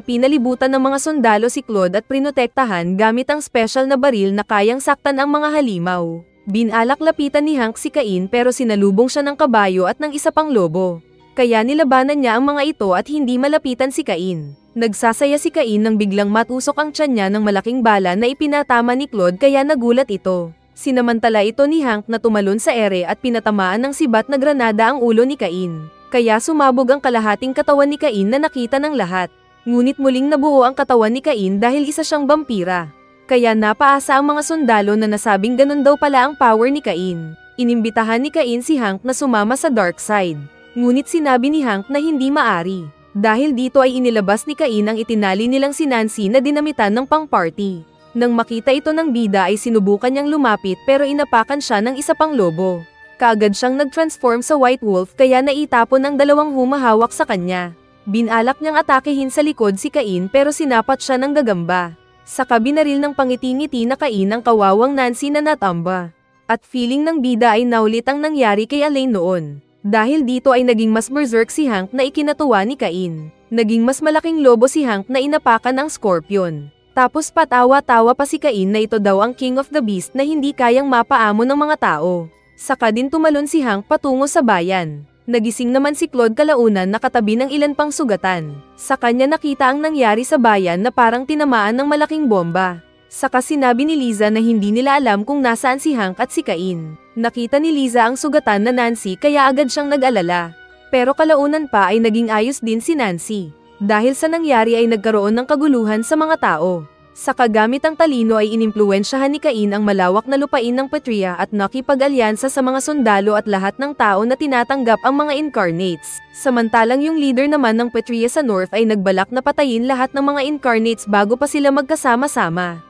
Speaker 1: pinalibutan ng mga sundalo si Claude at prinotektahan gamit ang special na baril na kayang saktan ang mga halimaw. Binalak lapitan ni Hank si Cain pero sinalubong siya ng kabayo at ng isa pang lobo. Kaya nilabanan niya ang mga ito at hindi malapitan si Cain. Nagsasaya si Cain nang biglang matusok ang tiyan niya ng malaking bala na ipinatama ni Claude kaya nagulat ito. Sinamantala ito ni Hank na tumalon sa ere at pinatamaan ng sibat na granada ang ulo ni Cain. Kaya sumabog ang kalahating katawan ni Cain na nakita ng lahat. Ngunit muling nabuo ang katawan ni Cain dahil isa siyang vampira. Kaya napaasa ang mga sundalo na nasabing ganun daw pala ang power ni Cain. Inimbitahan ni Cain si Hank na sumama sa dark side. Ngunit sinabi ni Hank na hindi maari. Dahil dito ay inilabas ni Cain ang itinali nilang si Nancy na dinamitan ng pang-party. Nang makita ito ng bida ay sinubukan niyang lumapit pero inapakan siya ng isa pang lobo. Kaagad siyang nag-transform sa White Wolf kaya naitapon ng dalawang humahawak sa kanya. Binalak niyang atakehin sa likod si Cain pero sinapat siya ng gagamba. Saka binaril ng pangiti-ngiti na Cain ang kawawang Nancy na natamba. At feeling ng bida ay naulit ang nangyari kay Elaine noon. Dahil dito ay naging mas berserk si Hank na ikinatuwa ni Cain. Naging mas malaking lobo si Hank na inapakan ang Scorpion. Tapos patawa-tawa pa si Cain na ito daw ang King of the Beast na hindi kayang mapaamo ng mga tao. Saka din tumalon si Hank patungo sa bayan. Nagising naman si Claude kalaunan na katabi ng ilan pang sugatan. Sa kanya nakita ang nangyari sa bayan na parang tinamaan ng malaking bomba. Saka sinabi ni Liza na hindi nila alam kung nasaan si Hank at si Cain. Nakita ni Liza ang sugatan na Nancy kaya agad siyang nag-alala. Pero kalaunan pa ay naging ayos din si Nancy. Dahil sa nangyari ay nagkaroon ng kaguluhan sa mga tao. Saka gamit ang talino ay inimpluwensyahan ni Cain ang malawak na lupain ng Petria at nakipag-alyansa sa mga sundalo at lahat ng tao na tinatanggap ang mga incarnates. Samantalang yung leader naman ng Petria sa North ay nagbalak na patayin lahat ng mga incarnates bago pa sila magkasama-sama.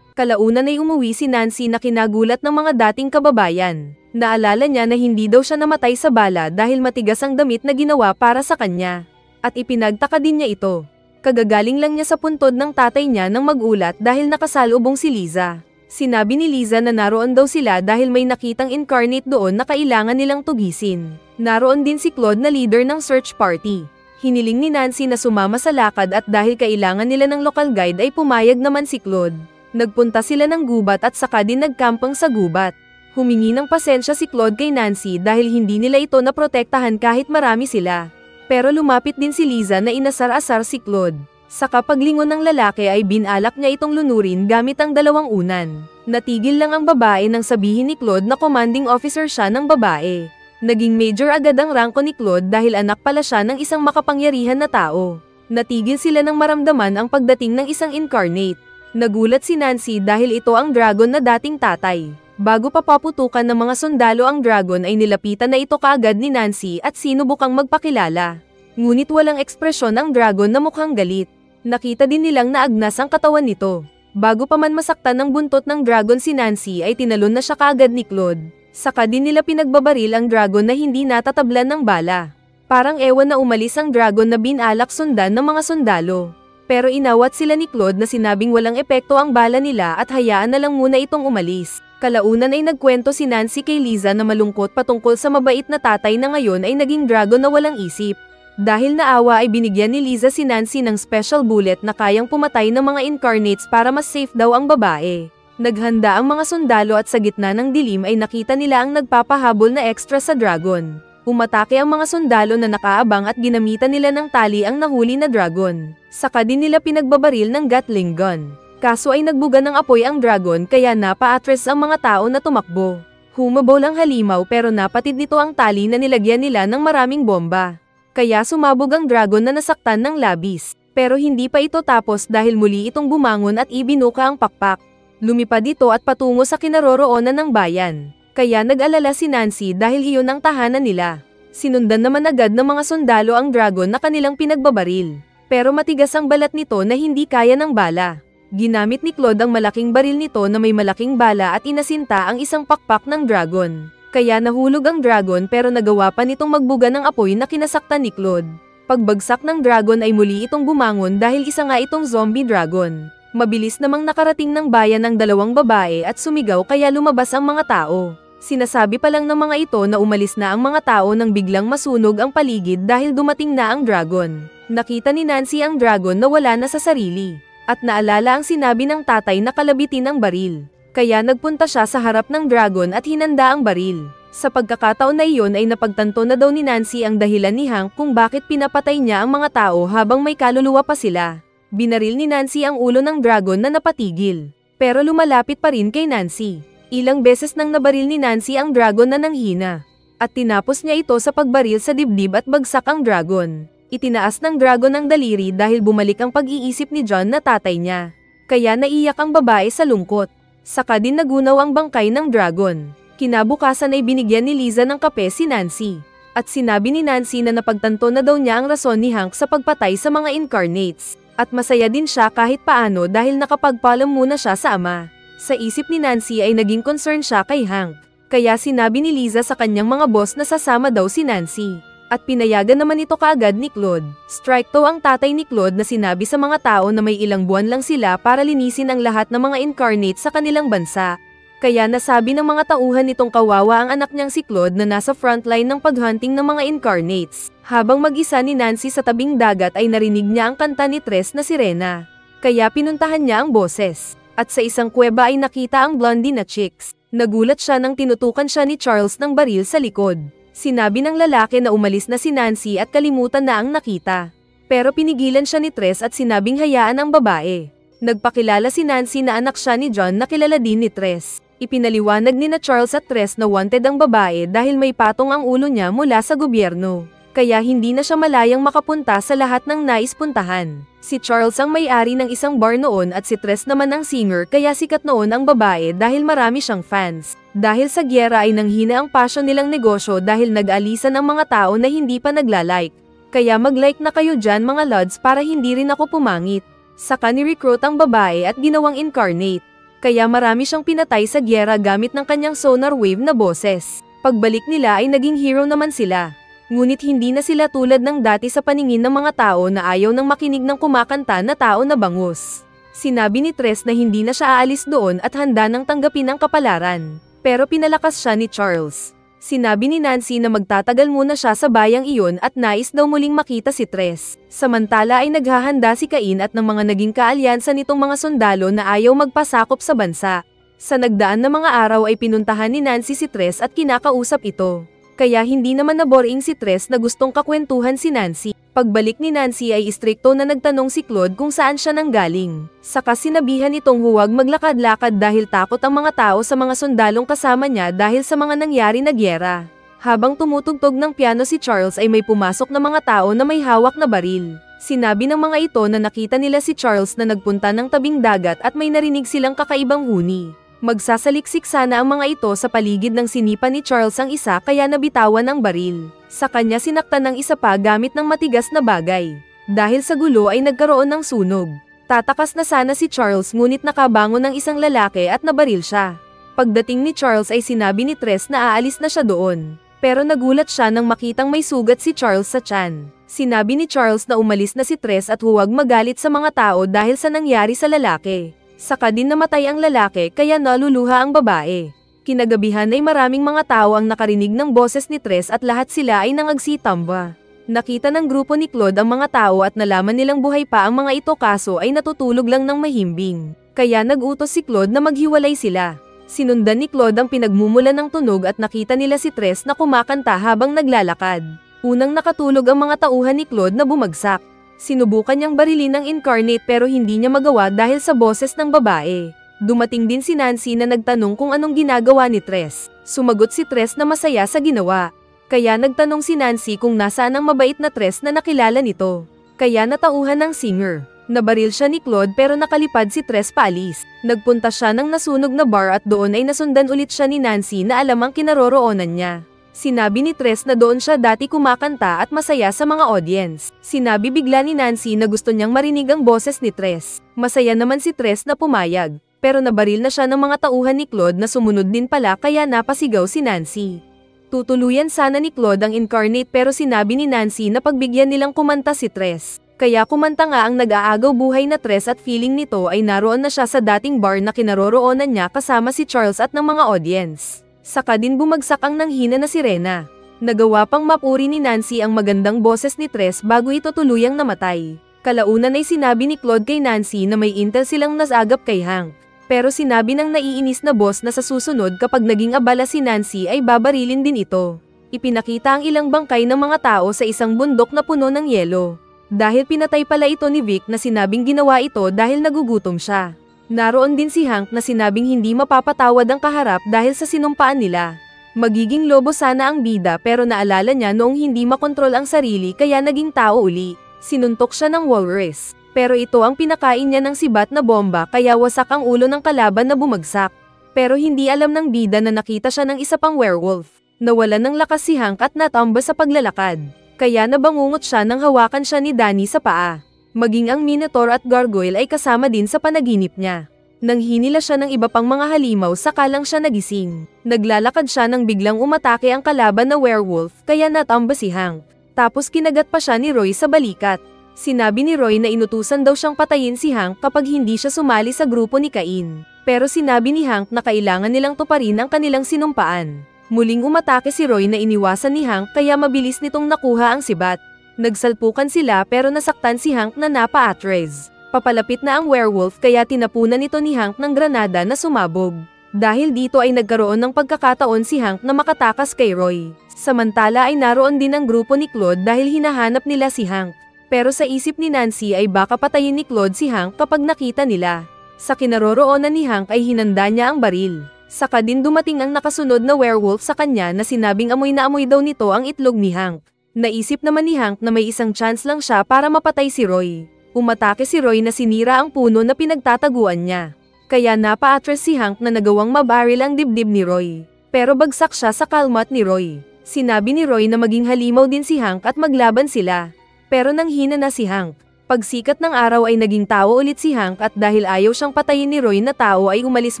Speaker 1: Kalaunan ay umuwi si Nancy na kinagulat ng mga dating kababayan. Naalala niya na hindi daw siya namatay sa bala dahil matigas ang damit na ginawa para sa kanya. At ipinagtaka din niya ito. Kagagaling lang niya sa puntod ng tatay niya nang magulat dahil nakasalubong si Liza. Sinabi ni Liza na naroon daw sila dahil may nakitang incarnate doon na kailangan nilang tugisin. Naroon din si Claude na leader ng search party. Hiniling ni Nancy na sumama sa lakad at dahil kailangan nila ng local guide ay pumayag naman si Claude. Nagpunta sila ng gubat at saka din nagkampang sa gubat. Humingi ng pasensya si Claude kay Nancy dahil hindi nila ito naprotektahan kahit marami sila. Pero lumapit din si Liza na inasar-asar si Claude. Sa kapaglingon ng lalaki ay binalak niya itong lunurin gamit ang dalawang unan. Natigil lang ang babae nang sabihin ni Claude na commanding officer siya ng babae. Naging major agad ang rangko ni Claude dahil anak pala siya ng isang makapangyarihan na tao. Natigil sila nang maramdaman ang pagdating ng isang incarnate. Nagulat si Nancy dahil ito ang dragon na dating tatay. Bago pa paputukan ng mga sundalo ang dragon ay nilapitan na ito kaagad ni Nancy at sinubukang magpakilala. Ngunit walang ekspresyon ang dragon na mukhang galit. Nakita din nilang naagnas ang katawan nito. Bago pa man masaktan ng buntot ng dragon si Nancy ay tinalon na siya kaagad ni Claude. Saka din nila pinagbabaril ang dragon na hindi natatablan ng bala. Parang ewan na umalis ang dragon na binalak sundan ng mga sundalo. Pero inawat sila ni Claude na sinabing walang epekto ang bala nila at hayaan na lang muna itong umalis. Kalaunan ay nagkwento si Nancy kay Liza na malungkot patungkol sa mabait na tatay na ngayon ay naging dragon na walang isip. Dahil naawa ay binigyan ni Liza si Nancy ng special bullet na kayang pumatay ng mga incarnates para mas safe daw ang babae. Naghanda ang mga sundalo at sa gitna ng dilim ay nakita nila ang nagpapahabol na extra sa dragon. Umatake ang mga sundalo na nakaabang at ginamitan nila ng tali ang nahuli na dragon. Saka din nila pinagbabaril ng Gatling gun. Kaso ay nagbuga ng apoy ang dragon kaya napa-atras ang mga tao na tumakbo. Humabol ang halimaw pero napatid nito ang tali na nilagyan nila ng maraming bomba. Kaya sumabog ang dragon na nasaktan ng labis. Pero hindi pa ito tapos dahil muli itong bumangon at ibinuka ang pakpak. Lumipad ito at patungo sa kinaroroonan ng bayan. Kaya nag-alala si Nancy dahil iyon ang tahanan nila. Sinundan naman agad ng mga sundalo ang dragon na kanilang pinagbabaril. Pero matigas ang balat nito na hindi kaya ng bala. Ginamit ni Claude ang malaking baril nito na may malaking bala at inasinta ang isang pakpak ng dragon. Kaya nahulog ang dragon pero nagawa pa nitong magbuga ng apoy na kinasaktan ni Claude. Pagbagsak ng dragon ay muli itong bumangon dahil isa nga itong zombie dragon. Mabilis namang nakarating ng bayan ng dalawang babae at sumigaw kaya lumabas ang mga tao. Sinasabi pa lang ng mga ito na umalis na ang mga tao nang biglang masunog ang paligid dahil dumating na ang dragon. Nakita ni Nancy ang dragon na wala na sa sarili. At naalala ang sinabi ng tatay na kalabitin ang baril. Kaya nagpunta siya sa harap ng dragon at hinanda ang baril. Sa pagkakataon na iyon ay napagtanto na daw ni Nancy ang dahilan ni Hank kung bakit pinapatay niya ang mga tao habang may kaluluwa pa sila. Binaril ni Nancy ang ulo ng dragon na napatigil. Pero lumalapit pa rin kay Nancy. Ilang beses nang nabaril ni Nancy ang dragon na nanghina. At tinapos niya ito sa pagbaril sa dibdib at bagsak ang dragon. Itinaas ng dragon ang daliri dahil bumalik ang pag-iisip ni John na tatay niya. Kaya naiyak ang babae sa lungkot. Saka din nagunaw ang bangkay ng dragon. Kinabukasan ay binigyan ni Liza ng kape si Nancy. At sinabi ni Nancy na napagtanto na daw niya ang rason ni Hank sa pagpatay sa mga incarnates. At masaya din siya kahit paano dahil nakapagpaalam muna siya sa ama. Sa isip ni Nancy ay naging concern siya kay Hank. Kaya sinabi ni Liza sa kanyang mga boss na sasama daw si Nancy. At pinayagan naman ito kaagad ni Claude. Strike to ang tatay ni Claude na sinabi sa mga tao na may ilang buwan lang sila para linisin ang lahat ng mga incarnates sa kanilang bansa. Kaya nasabi ng mga tauhan nitong kawawa ang anak niyang si Claude na nasa frontline ng paghunting ng mga incarnates. Habang mag-isa ni Nancy sa tabing dagat ay narinig niya ang kanta ni Tres na sirena. Kaya pinuntahan niya ang boses. At sa isang kuweba ay nakita ang blondie na chicks. Nagulat siya nang tinutukan siya ni Charles ng baril sa likod. Sinabi ng lalaki na umalis na si Nancy at kalimutan na ang nakita. Pero pinigilan siya ni Tres at sinabing hayaan ang babae. Nagpakilala si Nancy na anak siya ni John na kilala din ni Tres. Ipinaliwanag ni na Charles at Tres na wanted ang babae dahil may patong ang ulo niya mula sa gobyerno. Kaya hindi na siya malayang makapunta sa lahat ng nais puntahan. Si Charles ang may-ari ng isang bar noon at si Tres naman ang singer kaya sikat noon ang babae dahil marami siyang fans. Dahil sa gyera ay nanghina ang passion nilang negosyo dahil nag-alisan ang mga tao na hindi pa nagla-like. Kaya mag-like na kayo dyan mga lods para hindi rin ako pumangit. Saka ni-recruit ang babae at ginawang incarnate. Kaya marami siyang pinatay sa gyera gamit ng kanyang sonar wave na boses. Pagbalik nila ay naging hero naman sila. Ngunit hindi na sila tulad ng dati sa paningin ng mga tao na ayaw nang makinig ng kumakanta na tao na bangus. Sinabi ni Tres na hindi na siya aalis doon at handa nang tanggapin ang kapalaran. Pero pinalakas siya ni Charles. Sinabi ni Nancy na magtatagal muna siya sa bayang iyon at nais daw muling makita si Tres. Samantala ay naghahanda si Cain at ng mga naging kaalyansa nitong mga sundalo na ayaw magpasakop sa bansa. Sa nagdaan na mga araw ay pinuntahan ni Nancy si Tres at kinakausap ito. Kaya hindi naman naboring si Tres na gustong kakwentuhan si Nancy. Pagbalik ni Nancy ay istrikto na nagtanong si Claude kung saan siya nanggaling. Saka sinabihan itong huwag maglakad-lakad dahil takot ang mga tao sa mga sundalong kasama niya dahil sa mga nangyari na gyera. Habang tumutugtog ng piano si Charles ay may pumasok na mga tao na may hawak na baril. Sinabi ng mga ito na nakita nila si Charles na nagpunta ng tabing dagat at may narinig silang kakaibang huni. Magsasaliksik sana ang mga ito sa paligid ng sinipa ni Charles ang isa kaya nabitawan ang baril. Sa kanya sinaktan ng isa pa gamit ng matigas na bagay. Dahil sa gulo ay nagkaroon ng sunog. Tatakas na sana si Charles ngunit nakabangon ng isang lalaki at nabaril siya. Pagdating ni Charles ay sinabi ni Tres na aalis na siya doon. Pero nagulat siya nang makitang may sugat si Charles sa tiyan. Sinabi ni Charles na umalis na si Tres at huwag magalit sa mga tao dahil sa nangyari sa lalaki. Saka din namatay ang lalaki kaya naluluha ang babae. Kinagabihan ay maraming mga tao ang nakarinig ng boses ni Tres at lahat sila ay nangagsitamba. Nakita ng grupo ni Claude ang mga tao at nalaman nilang buhay pa ang mga ito kaso ay natutulog lang ng mahimbing. Kaya nag-utos si Claude na maghiwalay sila. Sinundan ni Claude ang pinagmumulan ng tunog at nakita nila si Tres na kumakanta habang naglalakad. Unang nakatulog ang mga tauhan ni Claude na bumagsak. Sinubukan niyang barilin ang incarnate pero hindi niya magawa dahil sa boses ng babae. Dumating din si Nancy na nagtanong kung anong ginagawa ni Tres. Sumagot si Tres na masaya sa ginawa. Kaya nagtanong si Nancy kung nasaan ang mabait na Tres na nakilala nito. Kaya natauhan ng singer. Nabaril siya ni Claude pero nakalipad si Tres paalis. Nagpunta siya ng nasunog na bar at doon ay nasundan ulit siya ni Nancy na alam ang kinaroroonan niya. Sinabi ni Tres na doon siya dati kumakanta at masaya sa mga audience. Sinabi bigla ni Nancy na gusto niyang marinig ang boses ni Tres. Masaya naman si Tres na pumayag, pero nabaril na siya ng mga tauhan ni Claude na sumunod din pala kaya napasigaw si Nancy. Tutuluyan sana ni Claude ang incarnate pero sinabi ni Nancy na pagbigyan nilang kumanta si Tres. Kaya kumanta nga ang nag-aagaw buhay na Tres at feeling nito ay naroon na siya sa dating bar na kinaroroonan niya kasama si Charles at ng mga audience. Saka din bumagsak ang nanghina na sirena. Nagawa pang mapuri ni Nancy ang magandang boses ni Tres bago ito tuluyang namatay. Kalaunan ay sinabi ni Claude kay Nancy na may intel silang nasagap kay Hank. Pero sinabi ng naiinis na boss na sa susunod kapag naging abala si Nancy ay babarilin din ito. Ipinakita ang ilang bangkay ng mga tao sa isang bundok na puno ng yelo. Dahil pinatay pala ito ni Vic na sinabing ginawa ito dahil nagugutom siya. Naroon din si Hank na sinabing hindi mapapatawad ang kaharap dahil sa sinumpaan nila. Magiging lobo sana ang bida pero naalala niya noong hindi makontrol ang sarili kaya naging tao uli. Sinuntok siya ng walrus. Pero ito ang pinakain niya ng sibat na bomba kaya wasak ang ulo ng kalaban na bumagsak. Pero hindi alam ng bida na nakita siya ng isa pang werewolf. Nawalan ng lakas si Hank at natamba sa paglalakad. Kaya nabangungot siya nang hawakan siya ni Danny sa paa. Maging ang Minotaur at Gargoyle ay kasama din sa panaginip niya. Nang hinila siya ng iba pang mga halimaw sakalang siya nagising. Naglalakad siya nang biglang umatake ang kalaban na werewolf kaya natamba si Hank. Tapos kinagat pa siya ni Roy sa balikat. Sinabi ni Roy na inutusan daw siyang patayin si Hank kapag hindi siya sumali sa grupo ni Cain. Pero sinabi ni Hank na kailangan nilang tuparin ang kanilang sinumpaan. Muling umatake si Roy na iniwasan ni Hank kaya mabilis nitong nakuha ang sibat. Nagsalpukan sila pero nasaktan si Hank na napa-atres. Papalapit na ang werewolf kaya tinapunan nito ni Hank ng granada na sumabog. Dahil dito ay nagkaroon ng pagkakataon si Hank na makatakas kay Roy. Samantala ay naroon din ang grupo ni Claude dahil hinahanap nila si Hank. Pero sa isip ni Nancy ay baka patayin ni Claude si Hank kapag nakita nila. Sa kinaroroonan ni Hank ay hinanda niya ang baril. Saka din dumating ang nakasunod na werewolf sa kanya na sinabing amoy na amoy daw nito ang itlog ni Hank. Naisip naman ni Hank na may isang chance lang siya para mapatay si Roy. Umatake si Roy na sinira ang puno na pinagtataguan niya. Kaya napa-atres si Hank na nagawang mabaril ang dibdib ni Roy. Pero bagsak siya sa kalmat ni Roy. Sinabi ni Roy na maging halimaw din si Hank at maglaban sila. Pero nanghina na si Hank. Pagsikat ng araw ay naging tao ulit si Hank at dahil ayaw siyang patayin ni Roy na tao ay umalis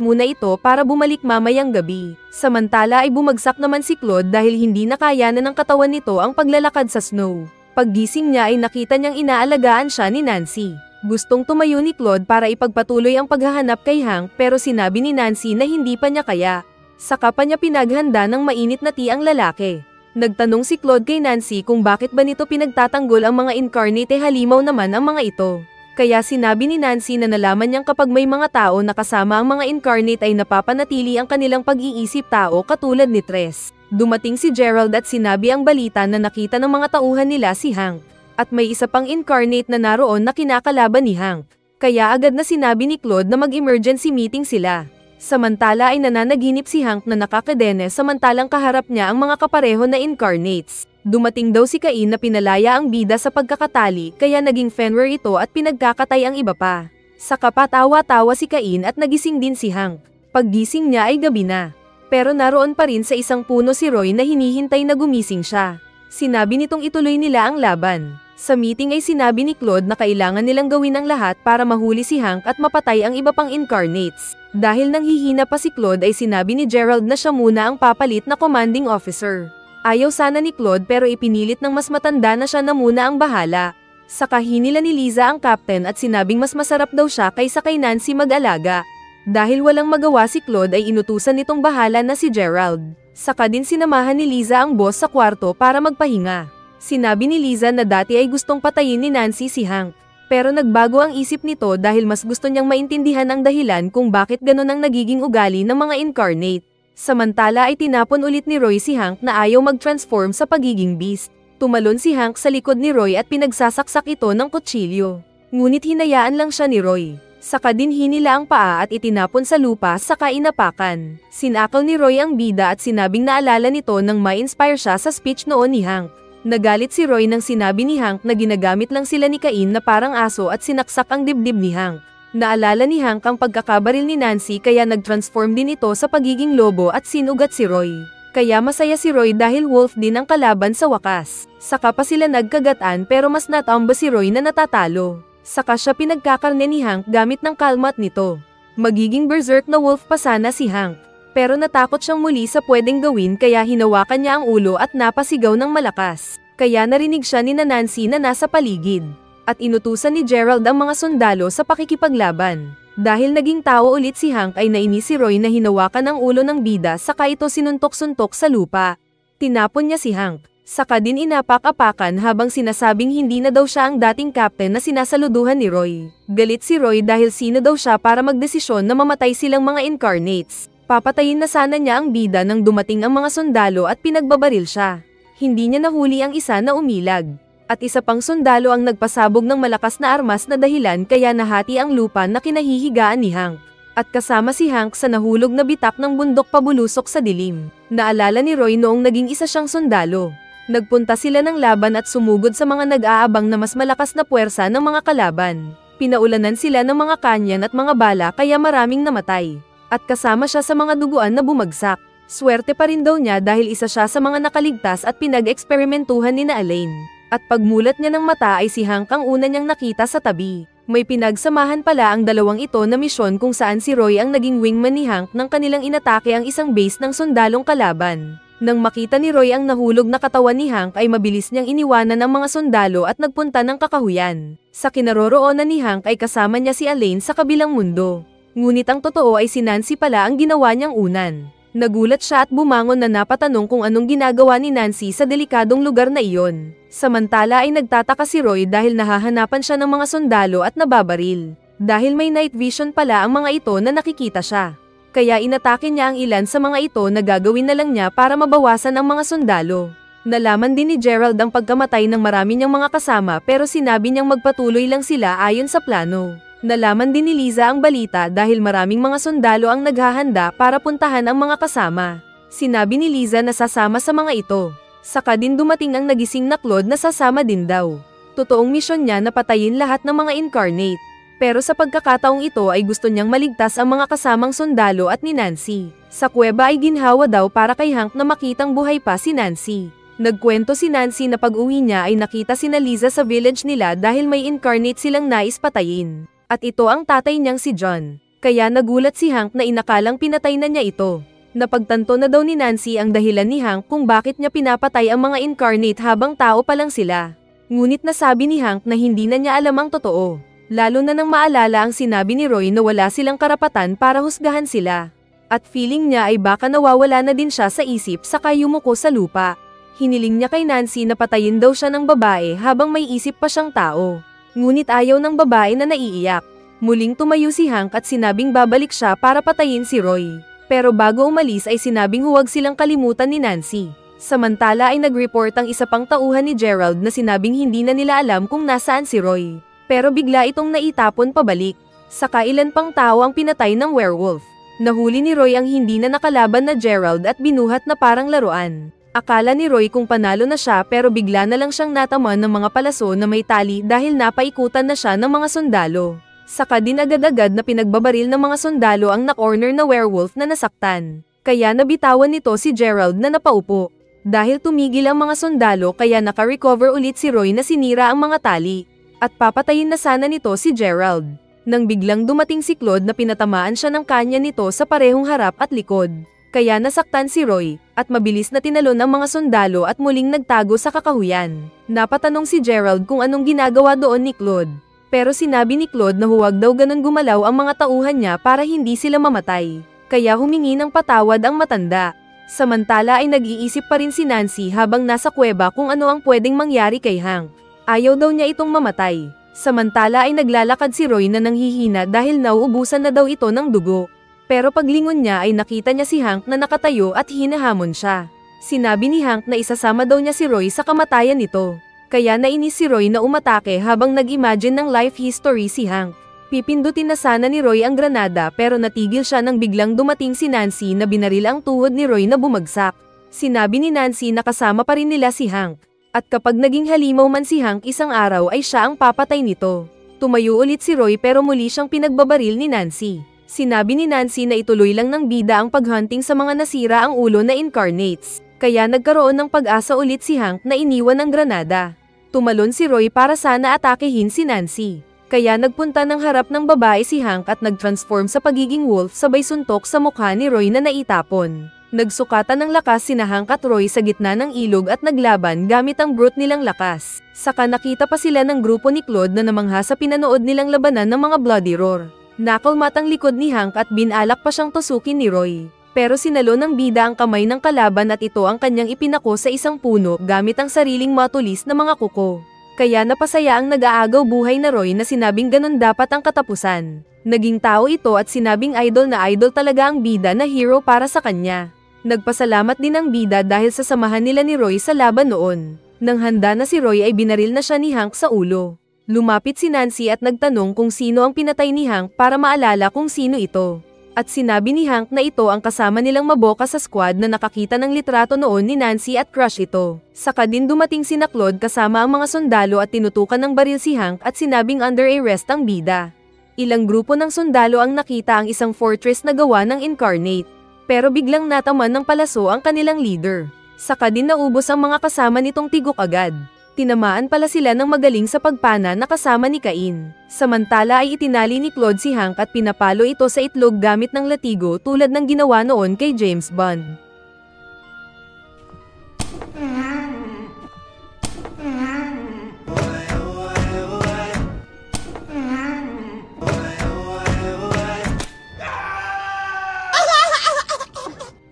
Speaker 1: muna ito para bumalik mamayang gabi. Samantala ay bumagsak naman si Claude dahil hindi nakayanan ng katawan nito ang paglalakad sa snow. Paggising niya ay nakita niyang inaalagaan siya ni Nancy. Gustong tumayo ni Claude para ipagpatuloy ang paghahanap kay Hank pero sinabi ni Nancy na hindi pa niya kaya. Saka pa niya pinaghanda ng mainit na tea ang lalaki. Nagtanong si Claude kay Nancy kung bakit ba nito pinagtatanggol ang mga incarnate halimaw naman ang mga ito. Kaya sinabi ni Nancy na nalaman niyang kapag may mga tao na kasama ang mga incarnate ay napapanatili ang kanilang pag-iisip tao katulad ni Tres. Dumating si Gerald at sinabi ang balita na nakita ng mga tauhan nila si Hank. At may isa pang incarnate na naroon na kinakalaban ni Hank. Kaya agad na sinabi ni Claude na mag-emergency meeting sila. Samantala ay nananaginip si Hank na nakakadene samantalang kaharap niya ang mga kapareho na incarnates. Dumating daw si Cain na pinalaya ang bida sa pagkakatali kaya naging Fenrir ito at pinagkakatay ang iba pa. Saka patawa-tawa si Cain at nagising din si Hank. Paggising niya ay gabi na. Pero naroon pa rin sa isang puno si Roy na hinihintay na gumising siya. Sinabi nitong ituloy nila ang laban. Sa meeting ay sinabi ni Claude na kailangan nilang gawin ang lahat para mahuli si Hank at mapatay ang iba pang incarnates. Dahil nanghihina pa si Claude ay sinabi ni Gerald na siya muna ang papalit na commanding officer. Ayaw sana ni Claude pero ipinilit ng mas matanda na siya na muna ang bahala. Saka hinila ni Liza ang captain at sinabing mas masarap daw siya kaysa kay Nancy mag-alaga. Dahil walang magawa si Claude ay inutusan nitong bahala na si Gerald. Saka din sinamahan ni Liza ang boss sa kwarto para magpahinga. Sinabi ni Liza na dati ay gustong patayin ni Nancy si Hank. Pero nagbago ang isip nito dahil mas gusto niyang maintindihan ang dahilan kung bakit ganon ang nagiging ugali ng mga incarnate. Samantala ay tinapon ulit ni Roy si Hank na ayaw mag-transform sa pagiging beast. Tumalon si Hank sa likod ni Roy at pinagsasaksak ito ng kutsilyo. Ngunit hinayaan lang siya ni Roy. Saka din hinila ang paa at itinapon sa lupa saka inapakan. Sinakal ni Roy ang bida at sinabing naalala nito nang ma-inspire siya sa speech noon ni Hank. Nagalit si Roy nang sinabi ni Hank na ginagamit lang sila ni Cain na parang aso at sinaksak ang dibdib ni Hank. Naalala ni Hank ang pagkakabaril ni Nancy kaya nag-transform din ito sa pagiging lobo at sinugat si Roy. Kaya masaya si Roy dahil wolf din ang kalaban sa wakas. Saka pa sila nagkagatan pero mas natamba si Roy na natatalo. Saka siya pinagkakarne ni Hank gamit ng kalmat nito. Magiging berserk na wolf pa sana si Hank. Pero natakot siyang muli sa pwedeng gawin kaya hinawakan niya ang ulo at napasigaw ng malakas. Kaya narinig siya ni Nancy na nasa paligid. At inutusan ni Gerald ang mga sundalo sa pakikipaglaban. Dahil naging tao ulit si Hank ay nainis si Roy na hinawakan ang ulo ng bida saka ito sinuntok-suntok sa lupa. Tinapon niya si Hank. Saka din inapak-apakan habang sinasabing hindi na daw siya ang dating captain na sinasaluduhan ni Roy. Galit si Roy dahil sino daw siya para magdesisyon na mamatay silang mga incarnates. Papatayin na sana niya ang bida nang dumating ang mga sundalo at pinagbabaril siya. Hindi niya nahuli ang isa na umilag. At isa pang sundalo ang nagpasabog ng malakas na armas na dahilan kaya nahati ang lupa na kinahihigaan ni Hank. At kasama si Hank sa nahulog na bitak ng bundok pabulusok sa dilim. Naalala ni Roy noong naging isa siyang sundalo. Nagpunta sila ng laban at sumugod sa mga nag-aabang na mas malakas na puwersa ng mga kalaban. Pinaulanan sila ng mga kanyan at mga bala kaya maraming namatay. At kasama siya sa mga duguan na bumagsak. Swerte pa rin daw niya dahil isa siya sa mga nakaligtas at pinag-eksperimentuhan ni na Elaine. At pagmulat niya ng mata ay si Hank ang una niyang nakita sa tabi. May pinagsamahan pala ang dalawang ito na misyon kung saan si Roy ang naging wingman ni Hank nang kanilang inatake ang isang base ng sundalong kalaban. Nang makita ni Roy ang nahulog na katawan ni Hank ay mabilis niyang iniwanan ang mga sundalo at nagpunta ng kakahuyan. Sa kinaroroonan ni Hank ay kasama niya si Elaine sa kabilang mundo. Ngunit ang totoo ay si Nancy pala ang ginawa niyang unan. Nagulat siya at bumangon na napatanong kung anong ginagawa ni Nancy sa delikadong lugar na iyon. Samantala ay nagtataka si Roy dahil nahahanapan siya ng mga sundalo at nababaril. Dahil may night vision pala ang mga ito na nakikita siya. Kaya inatake niya ang ilan sa mga ito na gagawin na lang niya para mabawasan ang mga sundalo. Nalaman din ni Gerald ang pagkamatay ng marami niyang mga kasama pero sinabi niyang magpatuloy lang sila ayon sa plano. Nalaman din ni Liza ang balita dahil maraming mga sundalo ang naghahanda para puntahan ang mga kasama. Sinabi ni Liza na sasama sa mga ito. Saka din dumating ang nagising na Claude na sasama din daw. Totoong misyon niya na patayin lahat ng mga incarnate. Pero sa pagkakataong ito ay gusto niyang maligtas ang mga kasamang sundalo at ni Nancy. Sa kuweba ay ginhawa daw para kay Hank na makitang buhay pa si Nancy. Nagkwento si Nancy na pag-uwi niya ay nakita sina Liza sa village nila dahil may incarnate silang nais patayin. At ito ang tatay niyang si John. Kaya nagulat si Hank na inakalang pinatay na niya ito. Napagtanto na daw ni Nancy ang dahilan ni Hank kung bakit niya pinapatay ang mga incarnate habang tao pa lang sila. Ngunit nasabi ni Hank na hindi na niya alam ang totoo. Lalo na nang maalala ang sinabi ni Roy na wala silang karapatan para husgahan sila. At feeling niya ay baka nawawala na din siya sa isip saka yumuko sa lupa. Hiniling niya kay Nancy na patayin daw siya ng babae habang may isip pa siyang tao. Ngunit ayaw ng babae na naiiyak. Muling tumayo si Hank at sinabing babalik siya para patayin si Roy. Pero bago umalis ay sinabing huwag silang kalimutan ni Nancy. Samantala ay nag-report ang isa pang tauhan ni Gerald na sinabing hindi na nila alam kung nasaan si Roy. Pero bigla itong naitapon pabalik. Saka ilan pang tao ang pinatay ng werewolf. Nahuli ni Roy ang hindi na nakalaban na Gerald at binuhat na parang laruan. Akala ni Roy kung panalo na siya pero bigla na lang siyang nataman ng mga palaso na may tali dahil napaikutan na siya ng mga sundalo. Saka din agad-agad na pinagbabaril ng mga sundalo ang na-corner na werewolf na nasaktan. Kaya nabitawan nito si Gerald na napaupo. Dahil tumigil ang mga sundalo kaya naka-recover ulit si Roy na sinira ang mga tali. At papatayin na sana nito si Gerald. Nang biglang dumating si Claude na pinatamaan siya ng kanya nito sa parehong harap at likod. Kaya nasaktan si Roy, at mabilis na tinalon ang mga sundalo at muling nagtago sa kakahuyan. Napatanong si Gerald kung anong ginagawa doon ni Claude. Pero sinabi ni Claude na huwag daw ganun gumalaw ang mga tauhan niya para hindi sila mamatay. Kaya humingi ng patawad ang matanda. Samantala ay nag-iisip pa rin si Nancy habang nasa kuweba kung ano ang pwedeng mangyari kay Hank. Ayaw daw niya itong mamatay. Samantala ay naglalakad si Roy na nanghihina dahil nauubusan na daw ito ng dugo. Pero paglingon niya ay nakita niya si Hank na nakatayo at hinahamon siya. Sinabi ni Hank na isasama daw niya si Roy sa kamatayan nito. Kaya nainis si Roy na umatake habang nag-imagine ng life history si Hank. Pipindutin na sana ni Roy ang granada pero natigil siya nang biglang dumating si Nancy na binaril ang tuhod ni Roy na bumagsak. Sinabi ni Nancy na kasama pa rin nila si Hank. At kapag naging halimaw man si Hank isang araw ay siya ang papatay nito. Tumayo ulit si Roy pero muli siyang pinagbabaril ni Nancy. Sinabi ni Nancy na ituloy lang ng bida ang paghunting sa mga nasira ang ulo na incarnates. Kaya nagkaroon ng pag-asa ulit si Hank na iniwan ng granada. Tumalon si Roy para sana atakehin si Nancy. Kaya nagpunta ng harap ng babae si Hank at nag-transform sa pagiging wolf sabay suntok sa mukha ni Roy na naitapon. Nagsukatan ng lakas sina Hank at Roy sa gitna ng ilog at naglaban gamit ang brute nilang lakas. Saka nakita pa sila ng grupo ni Claude na namangha sa pinanood nilang labanan ng mga bloody roar. Nakalmat ang likod ni Hank at binalak pa siyang tusukin ni Roy. Pero sinalo ng bida ang kamay ng kalaban at ito ang kanyang ipinako sa isang puno gamit ang sariling matulis na mga kuko. Kaya napasaya ang nag-aagaw buhay na Roy na sinabing ganun dapat ang katapusan. Naging tao ito at sinabing idol na idol talaga ang bida na hero para sa kanya. Nagpasalamat din ang bida dahil sa samahan nila ni Roy sa laban noon. Nang handa na si Roy ay binaril na siya ni Hank sa ulo. Lumapit si Nancy at nagtanong kung sino ang pinatay ni Hank para maalala kung sino ito. At sinabi ni Hank na ito ang kasama nilang maboka sa squad na nakakita ng litrato noon ni Nancy at crush ito. Saka din dumating sina Claude kasama ang mga sundalo at tinutukan ng baril si Hank at sinabing under arrest ang bida. Ilang grupo ng sundalo ang nakita ang isang fortress na gawa ng incarnate. Pero biglang nataman ng palaso ang kanilang leader. Saka din naubos ang mga kasama nitong tigok agad. Tinamaan pala sila ng magaling sa pagpana na kasama ni Cain. Samantala ay itinali ni Claude si Hank at pinapalo ito sa itlog gamit ng latigo tulad ng ginawa noon kay James Bond.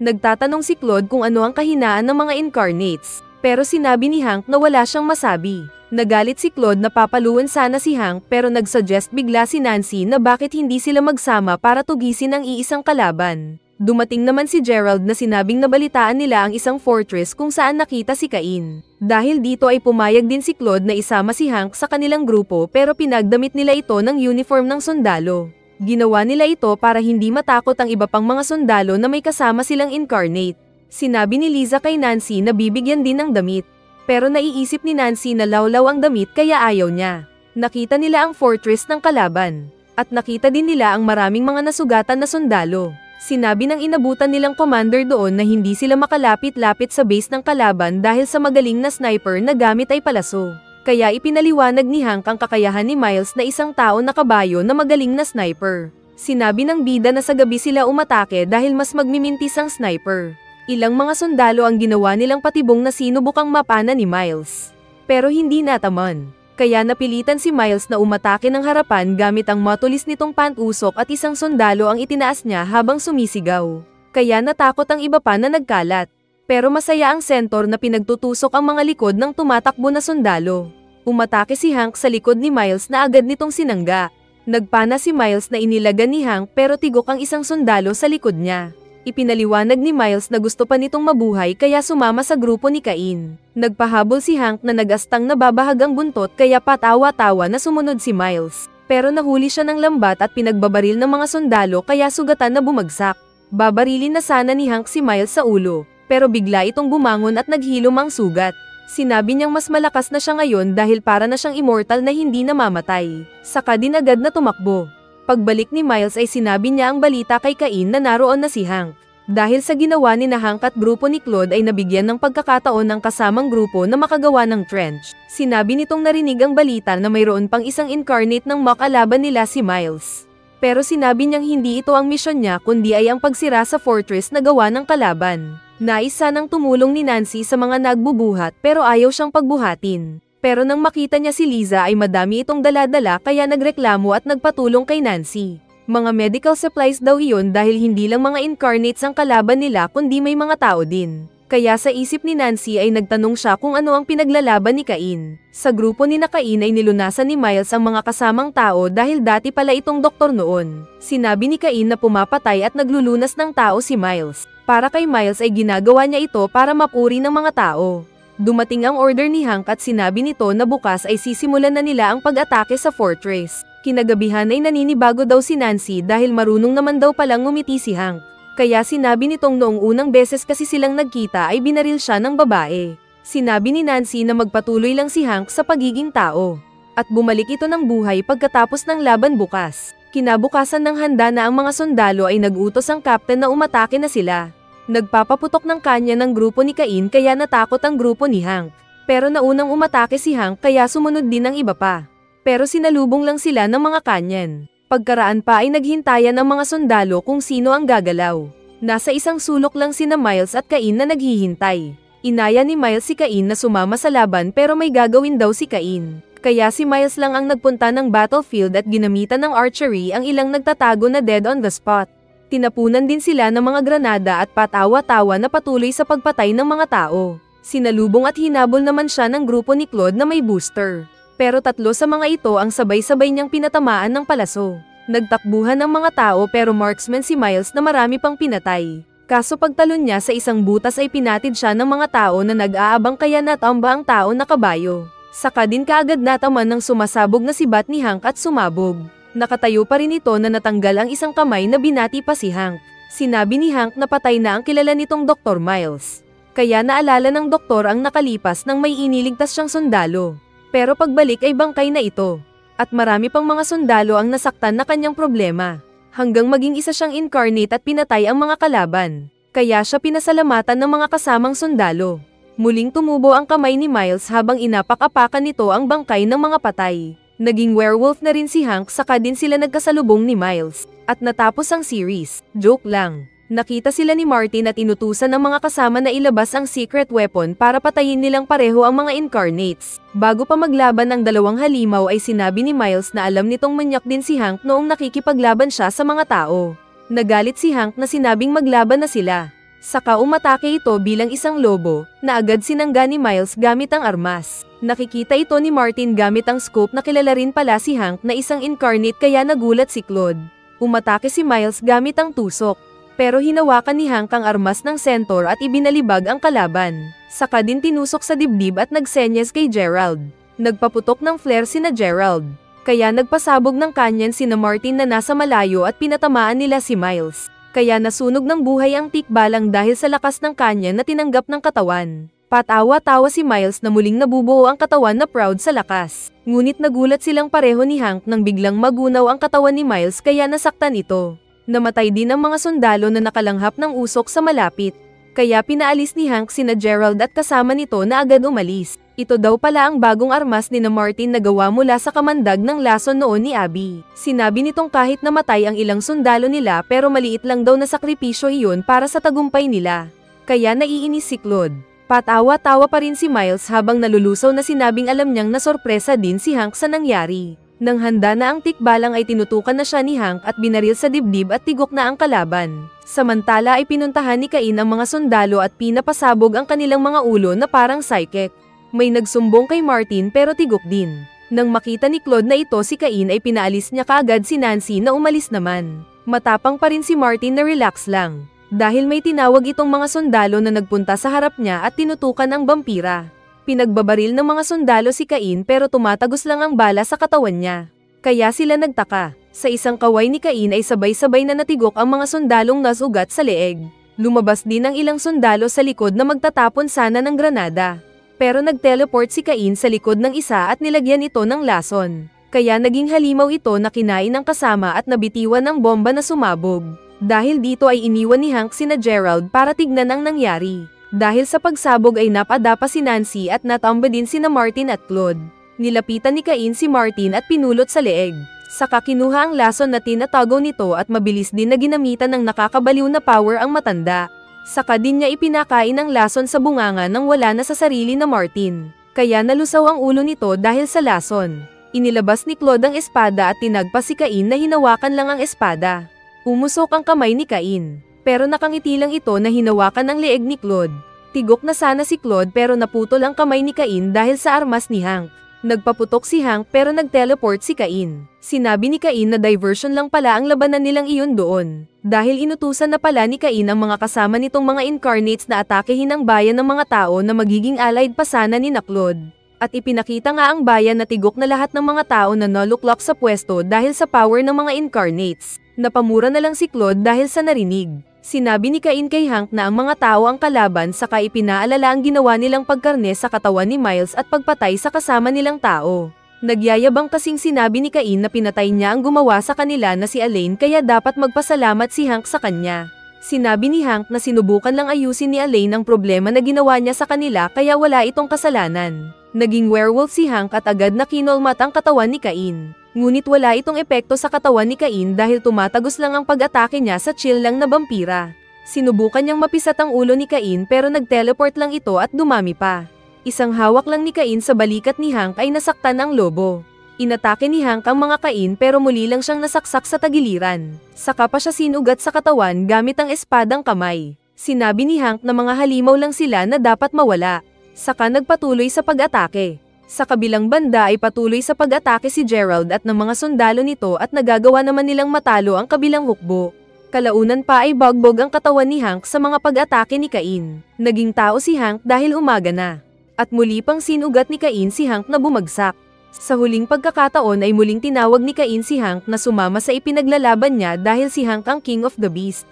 Speaker 1: Nagtatanong si Claude kung ano ang kahinaan ng mga incarnates. Pero sinabi ni Hank na wala siyang masabi. Nagalit si Claude na papaluin sana si Hank pero nagsuggest bigla si Nancy na bakit hindi sila magsama para tugisin ang iisang kalaban. Dumating naman si Gerald na sinabing nabalitaan nila ang isang fortress kung saan nakita si Cain. Dahil dito ay pumayag din si Claude na isama si Hank sa kanilang grupo pero pinagdamit nila ito ng uniform ng sundalo. Ginawa nila ito para hindi matakot ang iba pang mga sundalo na may kasama silang incarnate. Sinabi ni Liza kay Nancy na bibigyan din ng damit. Pero naiisip ni Nancy na lawlaw ang damit kaya ayaw niya. Nakita nila ang fortress ng kalaban. At nakita din nila ang maraming mga nasugatan na sundalo. Sinabi ng inabutan nilang commander doon na hindi sila makalapit-lapit sa base ng kalaban dahil sa magaling na sniper na gamit ay palaso. Kaya ipinaliwanag ni Hank ang kakayahan ni Miles na isang tao na kabayo na magaling na sniper. Sinabi ng bida na sa gabi sila umatake dahil mas magmimintis ang sniper. Ilang mga sundalo ang ginawa nilang patibong na sinubukang mapana ni Miles. Pero hindi nataman. Kaya napilitan si Miles na umatake ng harapan gamit ang matulis nitong pantusok at isang sundalo ang itinaas niya habang sumisigaw. Kaya natakot ang iba pa na nagkalat. Pero masaya ang sentor na pinagtutusok ang mga likod ng tumatakbo na sundalo. Umatake si Hank sa likod ni Miles na agad nitong sinangga. Nagpana si Miles na inilagan ni Hank pero tigok ang isang sundalo sa likod niya. Ipinaliwanag ni Miles na gusto pa nitong mabuhay kaya sumama sa grupo ni Cain. Nagpahabol si Hank na nagastang nababahag ang buntot kaya patawa-tawa na sumunod si Miles. Pero nahuli siya ng lambat at pinagbabaril ng mga sundalo kaya sugatan na bumagsak. Babarilin na sana ni Hank si Miles sa ulo, pero bigla itong bumangon at naghilom ang sugat. Sinabi niyang mas malakas na siya ngayon dahil para na siyang immortal na hindi namamatay. Saka din agad na tumakbo. Pagbalik ni Miles ay sinabi niya ang balita kay Cain na naroon na si Hank. Dahil sa ginawa ni na Hank at grupo ni Claude ay nabigyan ng pagkakataon ng kasamang grupo na makagawa ng trench. Sinabi nitong narinig ang balita na mayroon pang isang incarnate ng makalaban nila si Miles. Pero sinabi niyang hindi ito ang misyon niya kundi ay ang pagsira sa fortress na gawa ng kalaban. Nais sanang tumulong ni Nancy sa mga nagbubuhat pero ayaw siyang pagbuhatin. Pero nang makita niya si Liza ay madami itong dala-dala kaya nagreklamo at nagpatulong kay Nancy. Mga medical supplies daw iyon dahil hindi lang mga incarnates ang kalaban nila kundi may mga tao din. Kaya sa isip ni Nancy ay nagtanong siya kung ano ang pinaglalaban ni Cain. Sa grupo ni Cain ay nilunasan ni Miles ang mga kasamang tao dahil dati pala itong doktor noon. Sinabi ni Cain na pumapatay at naglulunas ng tao si Miles. Para kay Miles ay ginagawa niya ito para mapuri ng mga tao. Dumating ang order ni Hank at sinabi nito na bukas ay sisimulan na nila ang pag-atake sa fortress. Kinagabihan ay naninibago daw si Nancy dahil marunong naman daw palang ngumiti si Hank. Kaya sinabi nitong noong unang beses kasi silang nagkita ay binaril siya ng babae. Sinabi ni Nancy na magpatuloy lang si Hank sa pagiging tao. At bumalik ito ng buhay pagkatapos ng laban bukas. Kinabukasan ng handa na ang mga sundalo ay nag-utos ang captain na umatake na sila. Nagpapaputok ng kanya ng grupo ni Cain kaya natakot ang grupo ni Hank. Pero naunang umatake si Hank kaya sumunod din ang iba pa. Pero sinalubong lang sila ng mga kanyan. Pagkaraan pa ay naghintayan ang mga sundalo kung sino ang gagalaw. Nasa isang sulok lang sina Miles at Cain na naghihintay. Inaya ni Miles si Cain na sumama sa laban pero may gagawin daw si Cain. Kaya si Miles lang ang nagpunta ng battlefield at ginamitan ng archery ang ilang nagtatago na dead on the spot. Tinapunan din sila ng mga granada at patawa-tawa na patuloy sa pagpatay ng mga tao. Sinalubong at hinabol naman siya ng grupo ni Claude na may booster. Pero 3 sa mga ito ang sabay-sabay niyang pinatamaan ng palaso. Nagtakbuhan ng mga tao pero marksman si Miles na marami pang pinatay. Kaso pagtalon niya sa isang butas ay pinatid siya ng mga tao na nag-aabang kaya natamba ang tao na kabayo. Saka din kaagad nataman ng sumasabog na si bat ni Hank at sumabog. Nakatayo pa rin ito na natanggal ang isang kamay na binati pa si Hank. Sinabi ni Hank na patay na ang kilala nitong Dr. Miles. Kaya naalala ng doktor ang nakalipas nang may iniligtas siyang sundalo. Pero pagbalik ay bangkay na ito. At marami pang mga sundalo ang nasaktan na kanyang problema. Hanggang maging isa siyang incarnate at pinatay ang mga kalaban. Kaya siya pinasalamatan ng mga kasamang sundalo. Muling tumubo ang kamay ni Miles habang inapak-apakan nito ang bangkay ng mga patay. Naging werewolf na rin si Hank saka din sila nagkasalubong ni Miles. At natapos ang series. Joke lang. Nakita sila ni Martin at inutusan ng mga kasama na ilabas ang secret weapon para patayin nilang pareho ang mga incarnates. Bago pa maglaban ang dalawang halimaw ay sinabi ni Miles na alam nitong manyak din si Hank noong nakikipaglaban siya sa mga tao. Nagalit si Hank na sinabing maglaban na sila. Saka umatake ito bilang isang lobo, na agad sinangga ni Miles gamit ang armas. Nakikita ito ni Martin gamit ang scope na kilala rin pala si Hank na isang incarnate kaya nagulat si Claude. Umatake si Miles gamit ang tusok. Pero hinawakan ni Hank ang armas ng centaur at ibinalibag ang kalaban. Saka din tinusok sa dibdib at nagsenyas kay Gerald. Nagpaputok ng flare sina Gerald. Kaya nagpasabog ng kanyan sina Martin na nasa malayo at pinatamaan nila si Miles. Kaya nasunog ng buhay ang tikbalang dahil sa lakas ng kanyan na tinanggap ng katawan. Patawa-tawa si Miles na muling nabubuo ang katawan na proud sa lakas. Ngunit nagulat silang pareho ni Hank nang biglang magunaw ang katawan ni Miles kaya nasaktan ito. Namatay din ang mga sundalo na nakalanghap ng usok sa malapit. Kaya pinaalis ni Hank sina Gerald at kasama nito na agad umalis. Ito daw pala ang bagong armas ni Martin na gawa mula sa kamandag ng lason noon ni Abby. Sinabi nitong kahit namatay ang ilang sundalo nila pero maliit lang daw na sakripisyo iyon para sa tagumpay nila. Kaya naiinis si Claude. Patawa-tawa pa rin si Miles habang nalulusaw na sinabing alam niyang nasorpresa din si Hank sa nangyari. Nang handa na ang tikbalang ay tinutukan na siya ni Hank at binaril sa dibdib at tigok na ang kalaban. Samantala ay pinuntahan ni Cain ang mga sundalo at pinapasabog ang kanilang mga ulo na parang psychic. May nagsumbong kay Martin pero tigok din. Nang makita ni Claude na ito si Cain ay pinaalis niya kaagad si Nancy na umalis naman. Matapang pa rin si Martin na relax lang. Dahil may tinawag itong mga sundalo na nagpunta sa harap niya at tinutukan ang vampira. Pinagbabaril ng mga sundalo si Cain pero tumatagos lang ang bala sa katawan niya. Kaya sila nagtaka. Sa isang kaway ni Cain ay sabay-sabay na natigok ang mga sundalong nasugat sa leeg. Lumabas din ang ilang sundalo sa likod na magtatapon sana ng granada. Pero nag-teleport si Cain sa likod ng isa at nilagyan ito ng lason. Kaya naging halimaw ito na kinain ng kasama at nabitiwan ng bomba na sumabog. Dahil dito ay iniwan ni Hank sina Gerald para tignan ang nangyari. Dahil sa pagsabog ay napadapa si Nancy at natamba din sina Martin at Claude. Nilapitan ni Cain si Martin at pinulot sa leeg. Saka kinuha ang lason na tinatago nito at mabilis din na ginamitan ng nakakabaliw na power ang matanda. Saka din niya ipinakain ang lason sa bunganga nang wala na sa sarili na Martin. Kaya nalusaw ang ulo nito dahil sa lason. Inilabas ni Claude ang espada at tinagpas si Cain na hinawakan lang ang espada. Umusok ang kamay ni Cain. Pero nakangiti lang ito na hinawakan ang leeg ni Claude. Tigok na sana si Claude pero naputol ang kamay ni Cain dahil sa armas ni Hank. Nagpaputok si Hank pero nag-teleport si Cain. Sinabi ni Cain na diversion lang pala ang labanan nilang iyon doon. Dahil inutusan na pala ni Cain ang mga kasama nitong mga incarnates na atakehin ang bayan ng mga tao na magiging allied pa sana ni Claude. At ipinakita nga ang bayan na tigok na lahat ng mga tao na naluklok sa pwesto dahil sa power ng mga incarnates. Napamura na lang si Claude dahil sa narinig. Sinabi ni Cain kay Hank na ang mga tao ang kalaban saka ipinaalala ang ginawa nilang pagkarne sa katawan ni Miles at pagpatay sa kasama nilang tao. Nagyayabang kasing sinabi ni Cain na pinatay niya ang gumawa sa kanila na si Elaine kaya dapat magpasalamat si Hank sa kanya. Sinabi ni Hank na sinubukan lang ayusin ni Elaine ang problema na ginawa niya sa kanila kaya wala itong kasalanan. Naging werewolf si Hank at agad na kinolmat ang katawan ni Cain. Ngunit wala itong epekto sa katawan ni Cain dahil tumatagos lang ang pag-atake niya sa chill lang na vampira. Sinubukan niyang mapisat ang ulo ni Cain pero nag-teleport lang ito at dumami pa. Isang hawak lang ni Cain sa balikat ni Hank ay nasaktan ang lobo. Inatake ni Hank ang mga Cain pero muli lang siyang nasaksak sa tagiliran. Saka pa siya sinugat sa katawan gamit ang espadang kamay. Sinabi ni Hank na mga halimaw lang sila na dapat mawala. Saka nagpatuloy sa pag-atake. Sa kabilang banda ay patuloy sa pag-atake si Gerald at ng mga sundalo nito at nagagawa naman nilang matalo ang kabilang hukbo. Kalaunan pa ay bagbog ang katawan ni Hank sa mga pag-atake ni Cain. Naging tao si Hank dahil umaga na. At muli pang sinugat ni Cain si Hank na bumagsak. Sa huling pagkakataon ay muling tinawag ni Cain si Hank na sumama sa ipinaglalaban niya dahil si Hank ang King of the Beast.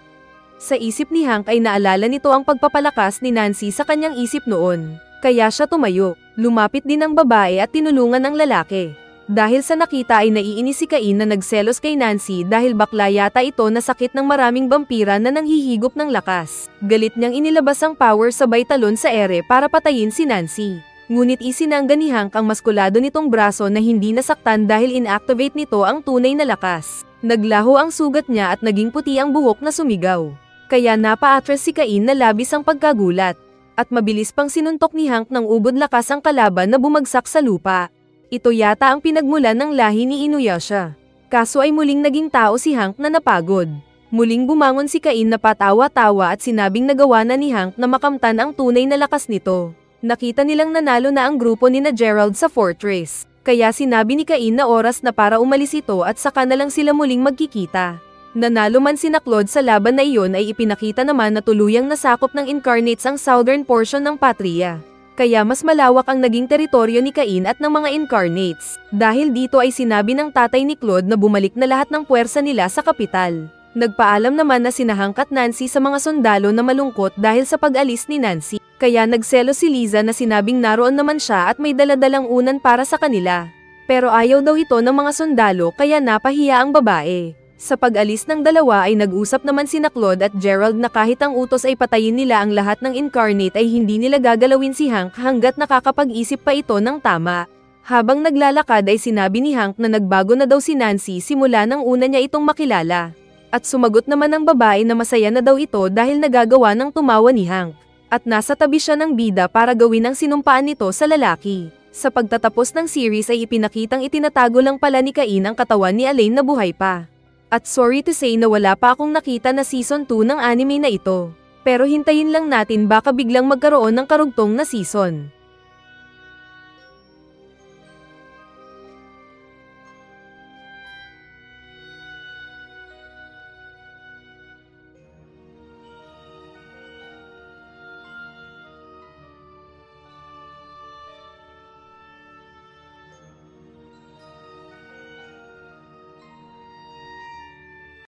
Speaker 1: Sa isip ni Hank ay naalala nito ang pagpapalakas ni Nancy sa kanyang isip noon. Kaya siya tumayo. Lumapit din ang babae at tinulungan ang lalaki. Dahil sa nakita ay naiinis si Cain na nagselos kay Nancy dahil bakla yata ito na sakit ng maraming vampira na nanghihigop ng lakas. Galit niyang inilabas ang power sabay talon sa ere para patayin si Nancy. Ngunit isinangga ni Hank ang maskulado nitong braso na hindi nasaktan dahil inactivate nito ang tunay na lakas. Naglaho ang sugat niya at naging puti ang buhok na sumigaw. Kaya napa-atras si Cain na labis ang pagkagulat. At mabilis pang sinuntok ni Hank ng ubod lakas ang kalaban na bumagsak sa lupa. Ito yata ang pinagmulan ng lahi ni Inuyasha. Kaso ay muling naging tao si Hank na napagod. Muling bumangon si Cain na patawa-tawa at sinabing nagawa na ni Hank na makamtan ang tunay na lakas nito. Nakita nilang nanalo na ang grupo ni na Gerald sa fortress. Kaya sinabi ni Cain na oras na para umalis ito at saka na lang sila muling magkikita. Nanalo man si Claude sa laban na iyon ay ipinakita naman na tuluyang nasakop ng Incarnates ang southern portion ng Patria. Kaya mas malawak ang naging teritoryo ni Cain at ng mga Incarnates. Dahil dito ay sinabi ng tatay ni Claude na bumalik na lahat ng puwersa nila sa kapital. Nagpaalam naman na sina Hank at Nancy sa mga sundalo na malungkot dahil sa pag-alis ni Nancy. Kaya nagselos si Liza na sinabing naroon naman siya at may daladalang unan para sa kanila. Pero ayaw daw ito ng mga sundalo kaya napahiya ang babae. Sa pag-alis ng dalawa ay nag-usap naman sina Claude at Gerald na kahit ang utos ay patayin nila ang lahat ng Incarnate ay hindi nila gagalawin si Hank hanggat nakakapag-isip pa ito ng tama. Habang naglalakad ay sinabi ni Hank na nagbago na daw si Nancy simula nang una niya itong makilala. At sumagot naman ang babae na masaya na daw ito dahil nagagawa ng tumawa ni Hank. At nasa tabi siya ng bida para gawin ang sinumpaan nito sa lalaki. Sa pagtatapos ng series ay ipinakitang itinatago lang pala ni Cain ang katawan ni Elaine na buhay pa. At sorry to say na wala pa akong nakita na season 2 ng anime na ito. Pero hintayin lang natin baka biglang magkaroon ng karugtong na season.